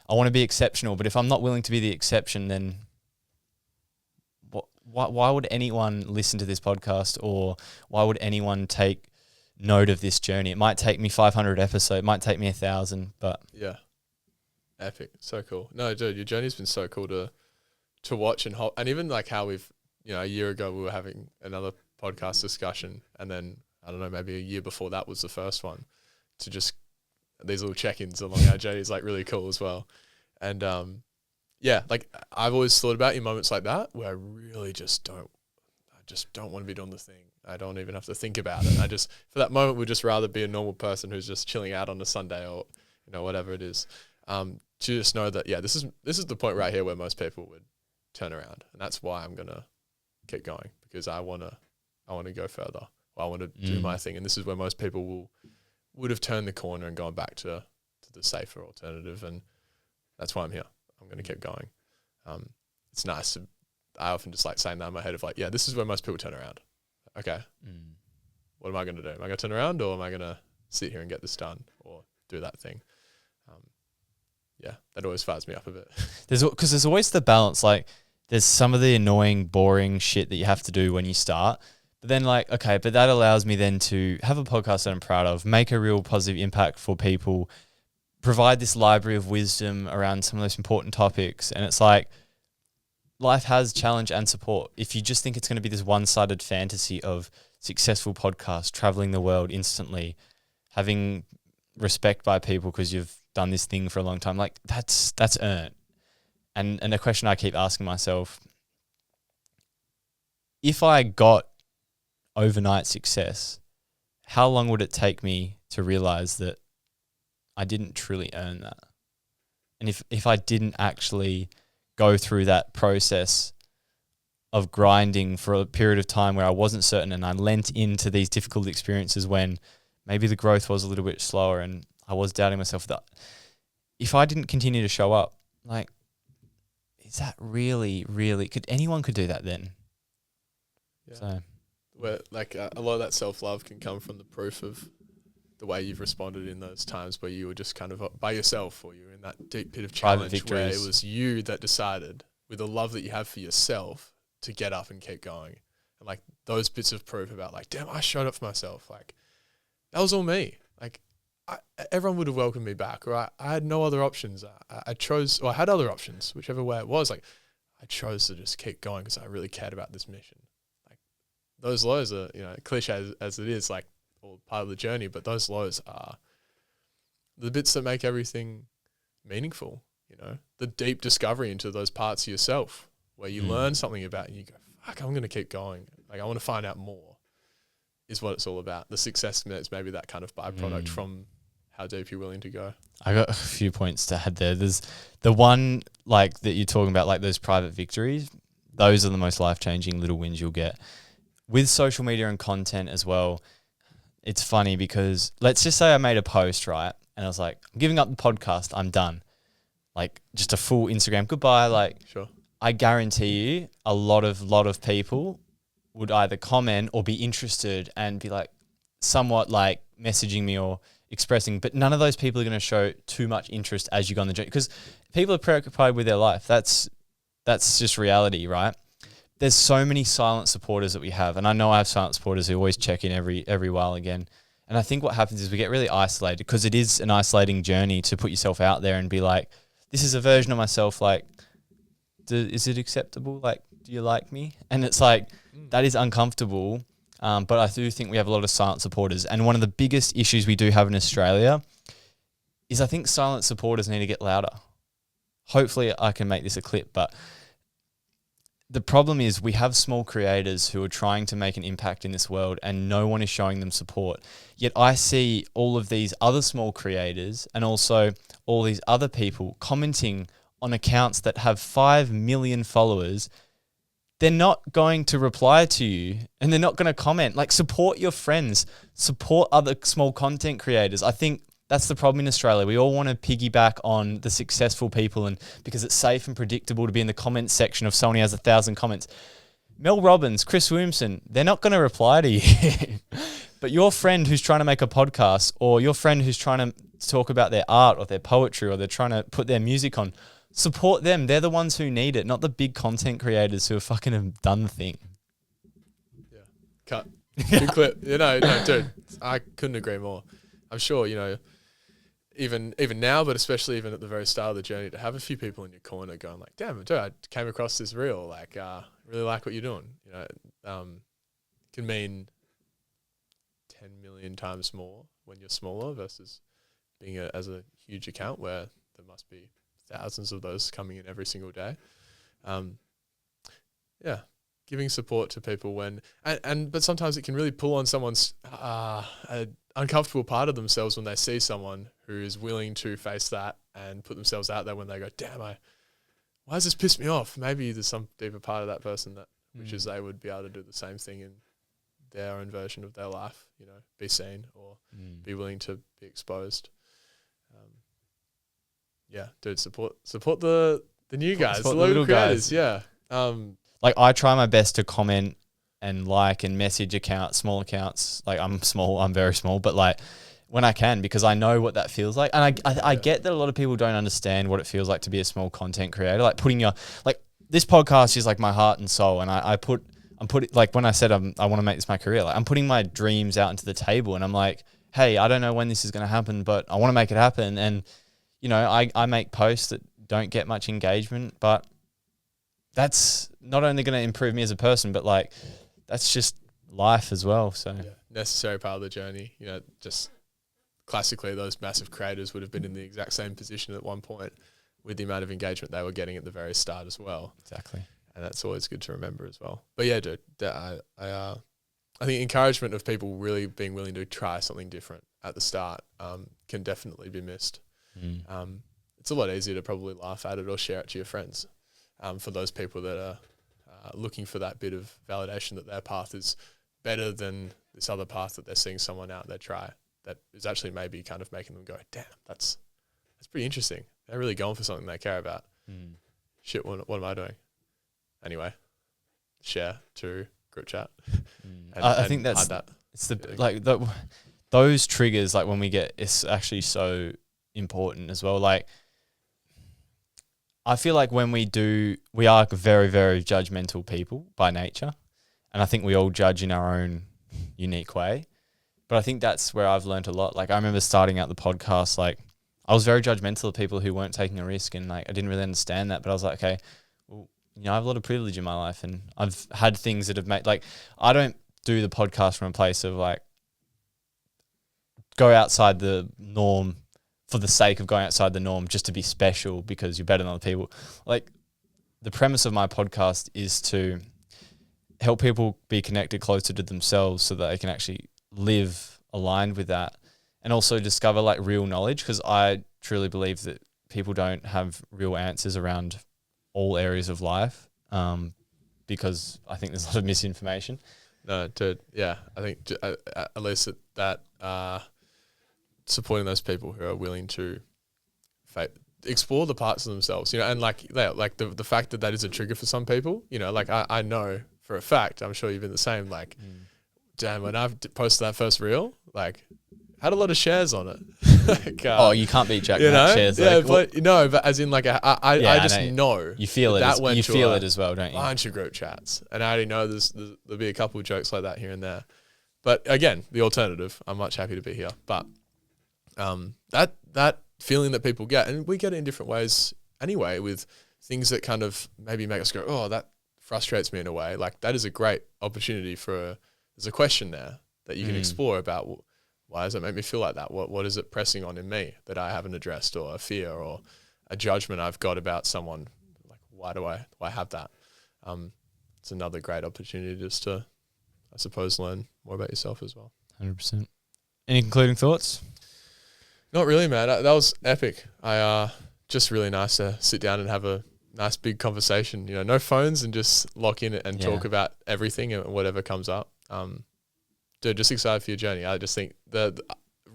I want to be exceptional. But if I'm not willing to be the exception, then why would anyone listen to this podcast, or why would anyone take note of this journey? It might take me 500 episodes. It might take me 1,000, but yeah, epic. So cool. No, dude, your journey's been so cool to watch and even like how we've, a year ago we were having another podcast discussion, and then I don't know, maybe a year before that was the first one, to just these little check-ins along our journey is like really cool as well. And yeah, like I've always thought about in moments like that where I really just don't want to be doing the thing. I don't even have to think about it. I just, for that moment, would just rather be a normal person who's just chilling out on a Sunday or, whatever it is. To just know that, yeah, this is the point right here where most people would turn around. And that's why I'm going to keep going, because I want to go further. I want to do my thing. And this is where most people would have turned the corner and gone back to the safer alternative. And that's why I'm here. I'm going to keep going. It's nice. I often just like saying that in my head of like, yeah, this is where most people turn around. Okay. What am I going to do? Am I going to turn around, or am I going to sit here and get this done or do that thing? Yeah, that always fires me up a bit. Because there's always the balance. Like, there's some of the annoying, boring shit that you have to do when you start. But then like, okay, but that allows me then to have a podcast that I'm proud of, make a real positive impact for people, provide this library of wisdom around some of those important topics. And it's like, life has challenge and support. If you just think it's going to be this one-sided fantasy of successful podcast, traveling the world instantly, having respect by people because you've done this thing for a long time, like that's earned. And the question I keep asking myself, if I got overnight success, how long would it take me to realize that I didn't truly earn that? And if I didn't actually go through that process of grinding for a period of time where I wasn't certain, and I lent into these difficult experiences when maybe the growth was a little bit slower and I was doubting myself, that if I didn't continue to show up, like, is that really, could anyone do that then? Yeah. So, where like a lot of that self-love can come from the proof of the way you've responded in those times where you were just kind of by yourself, or you were in that deep pit of challenge where it was you that decided, with the love that you have for yourself, to get up and keep going. And like those bits of proof about like, damn, I showed up for myself. Like, that was all me. Like, everyone would have welcomed me back, or I had no other options. I chose, or I had other options, whichever way it was. Like, I chose to just keep going because I really cared about this mission. Like, those lows are, cliche as it is, like, all part of the journey, but those lows are the bits that make everything meaningful. The deep discovery into those parts of yourself where you learn something about, and you go, fuck, I'm going to keep going. Like, I want to find out more, is what it's all about. The success is maybe that kind of byproduct from how deep you're willing to go. I got a few points to add there. There's the one like that you're talking about, like those private victories. Those are the most life-changing little wins you'll get. With social media and content as well, it's funny because let's just say I made a post, right? And I was like, I'm giving up the podcast. I'm done. Like, just a full Instagram goodbye. Like, sure. I guarantee you a lot of people would either comment or be interested and be like somewhat like messaging me or expressing, but none of those people are going to show too much interest as you go on the journey because people are preoccupied with their life. That's just reality, right? There's so many silent supporters that we have, and I know I have silent supporters who always check in every while again. And I think what happens is we get really isolated because it is an isolating journey to put yourself out there and be like, this is a version of myself. Like, is it acceptable? Like, do you like me? And it's like, that is uncomfortable. But I do think we have a lot of silent supporters. And one of the biggest issues we do have in Australia is I think silent supporters need to get louder. Hopefully I can make this a clip, but the problem is we have small creators who are trying to make an impact in this world and no one is showing them support. Yet I see all of these other small creators and also all these other people commenting on accounts that have 5 million followers, they're not going to reply to you and they're not going to comment. Like, support your friends, support other small content creators. I think that's the problem in Australia. We all want to piggyback on the successful people, and because it's safe and predictable to be in the comments section of someone who has 1,000 comments. Mel Robbins, Chris Williamson, they're not going to reply to you. But your friend who's trying to make a podcast, or your friend who's trying to talk about their art or their poetry, or they're trying to put their music on, support them. They're the ones who need it, not the big content creators who have fucking done the thing. Yeah. Cut. Good clip. No, dude, I couldn't agree more. I'm sure, even now, but especially even at the very start of the journey, to have a few people in your corner going like, damn, dude, I came across this reel, like, really like what you're doing. Can mean 10 million times more when you're smaller versus being as a huge account where there must be thousands of those coming in every single day. Giving support to people but sometimes it can really pull on someone's uncomfortable part of themselves when they see someone who is willing to face that and put themselves out there, when they go, damn, why does this piss me off? Maybe there's some deeper part of that person that wishes they would be able to do the same thing in their own version of their life, be seen or be willing to be exposed. Dude, support the new guys, the little guys. Yeah. Like, I try my best to comment and like and message small accounts. Like, I'm very small, but like when I can, because I know what that feels like. And I get that a lot of people don't understand what it feels like to be a small content creator. Like, this podcast is like my heart and soul. And I'm putting, like, when I said I want to make this my career, like, I'm putting my dreams out into the table, and I'm like, hey, I don't know when this is going to happen, but I want to make it happen. And, I make posts that don't get much engagement, but that's not only going to improve me as a person, but like, that's just life as well. So necessary part of the journey. Just classically, those massive creators would have been in the exact same position at one point with the amount of engagement they were getting at the very start as well. Exactly. And that's always good to remember as well. But yeah, dude, I think encouragement of people really being willing to try something different at the start can definitely be missed. It's a lot easier to probably laugh at it or share it to your friends. For those people that are looking for that bit of validation that their path is better than this other path that they're seeing someone out there try, that is actually maybe kind of making them go, damn, that's pretty interesting. They're really going for something they care about. Shit, what am I doing? Anyway, share to group chat. I think that's those triggers, like, when we get, it's actually so important as well. Like, I feel like when we are very, very judgmental people by nature. And I think we all judge in our own unique way. But I think that's where I've learned a lot. Like, I remember starting out the podcast, like, I was very judgmental of people who weren't taking a risk, and like, I didn't really understand that. But I was like, okay, well, I have a lot of privilege in my life, and I've had things that have made, like, I don't do the podcast from a place of like, go outside the norm for the sake of going outside the norm just to be special because you're better than other people. Like, the premise of my podcast is to help people be connected closer to themselves so that they can actually live aligned with that, and also discover like real knowledge, because I truly believe that people don't have real answers around all areas of life, because I think there's a lot of misinformation. No, dude, yeah, I think at least that supporting those people who are willing to explore the parts of themselves, and like the fact that is a trigger for some people, like I know for a fact, I'm sure you've been the same, like, damn, when I've posted that first reel, like, had a lot of shares on it. Like, you can't beat Jack shares. Yeah, like, but as in, like, I just know you feel it. You feel it as well, don't you? Bunch of group chats, and I already know there'll be a couple of jokes like that here and there. But again, the alternative, I'm much happy to be here. But that feeling that people get, and we get it in different ways anyway, with things that kind of maybe make us go, oh, that frustrates me in a way. Like, that is a great opportunity there's a question there that you can explore about. Why does it make me feel like that? What is it pressing on in me that I haven't addressed, or a fear or a judgment I've got about someone? Like, why do I have that? It's another great opportunity just to, I suppose, learn more about yourself as well. 100%. Any concluding thoughts? Not really, man. That was epic. Just really nice to sit down and have a nice big conversation. No phones, and just lock in and talk about everything and whatever comes up. Dude, just excited for your journey. I just think that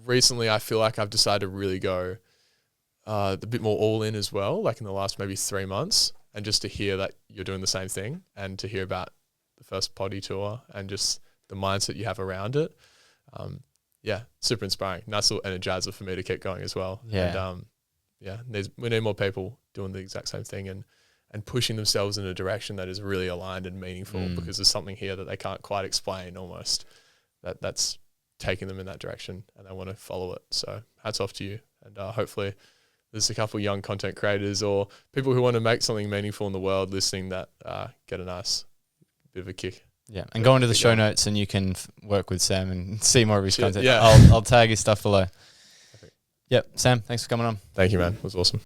recently I feel like I've decided to really go a bit more all in as well, like in the last maybe 3 months, and just to hear that you're doing the same thing, and to hear about the first potty tour and just the mindset you have around it. Super inspiring. Nice little energizer for me to keep going as well. Yeah. And we need more people doing the exact same thing and pushing themselves in a direction that is really aligned and meaningful, because there's something here that they can't quite explain almost, that's taking them in that direction, and they want to follow it. So hats off to you. And hopefully there's a couple of young content creators or people who want to make something meaningful in the world listening that get a nice bit of a kick. Yeah, and go into the show notes and you can work with Sam and see more of his content. Yeah. I'll tag his stuff below. Yep, Sam, thanks for coming on. Thank you, man. It was awesome.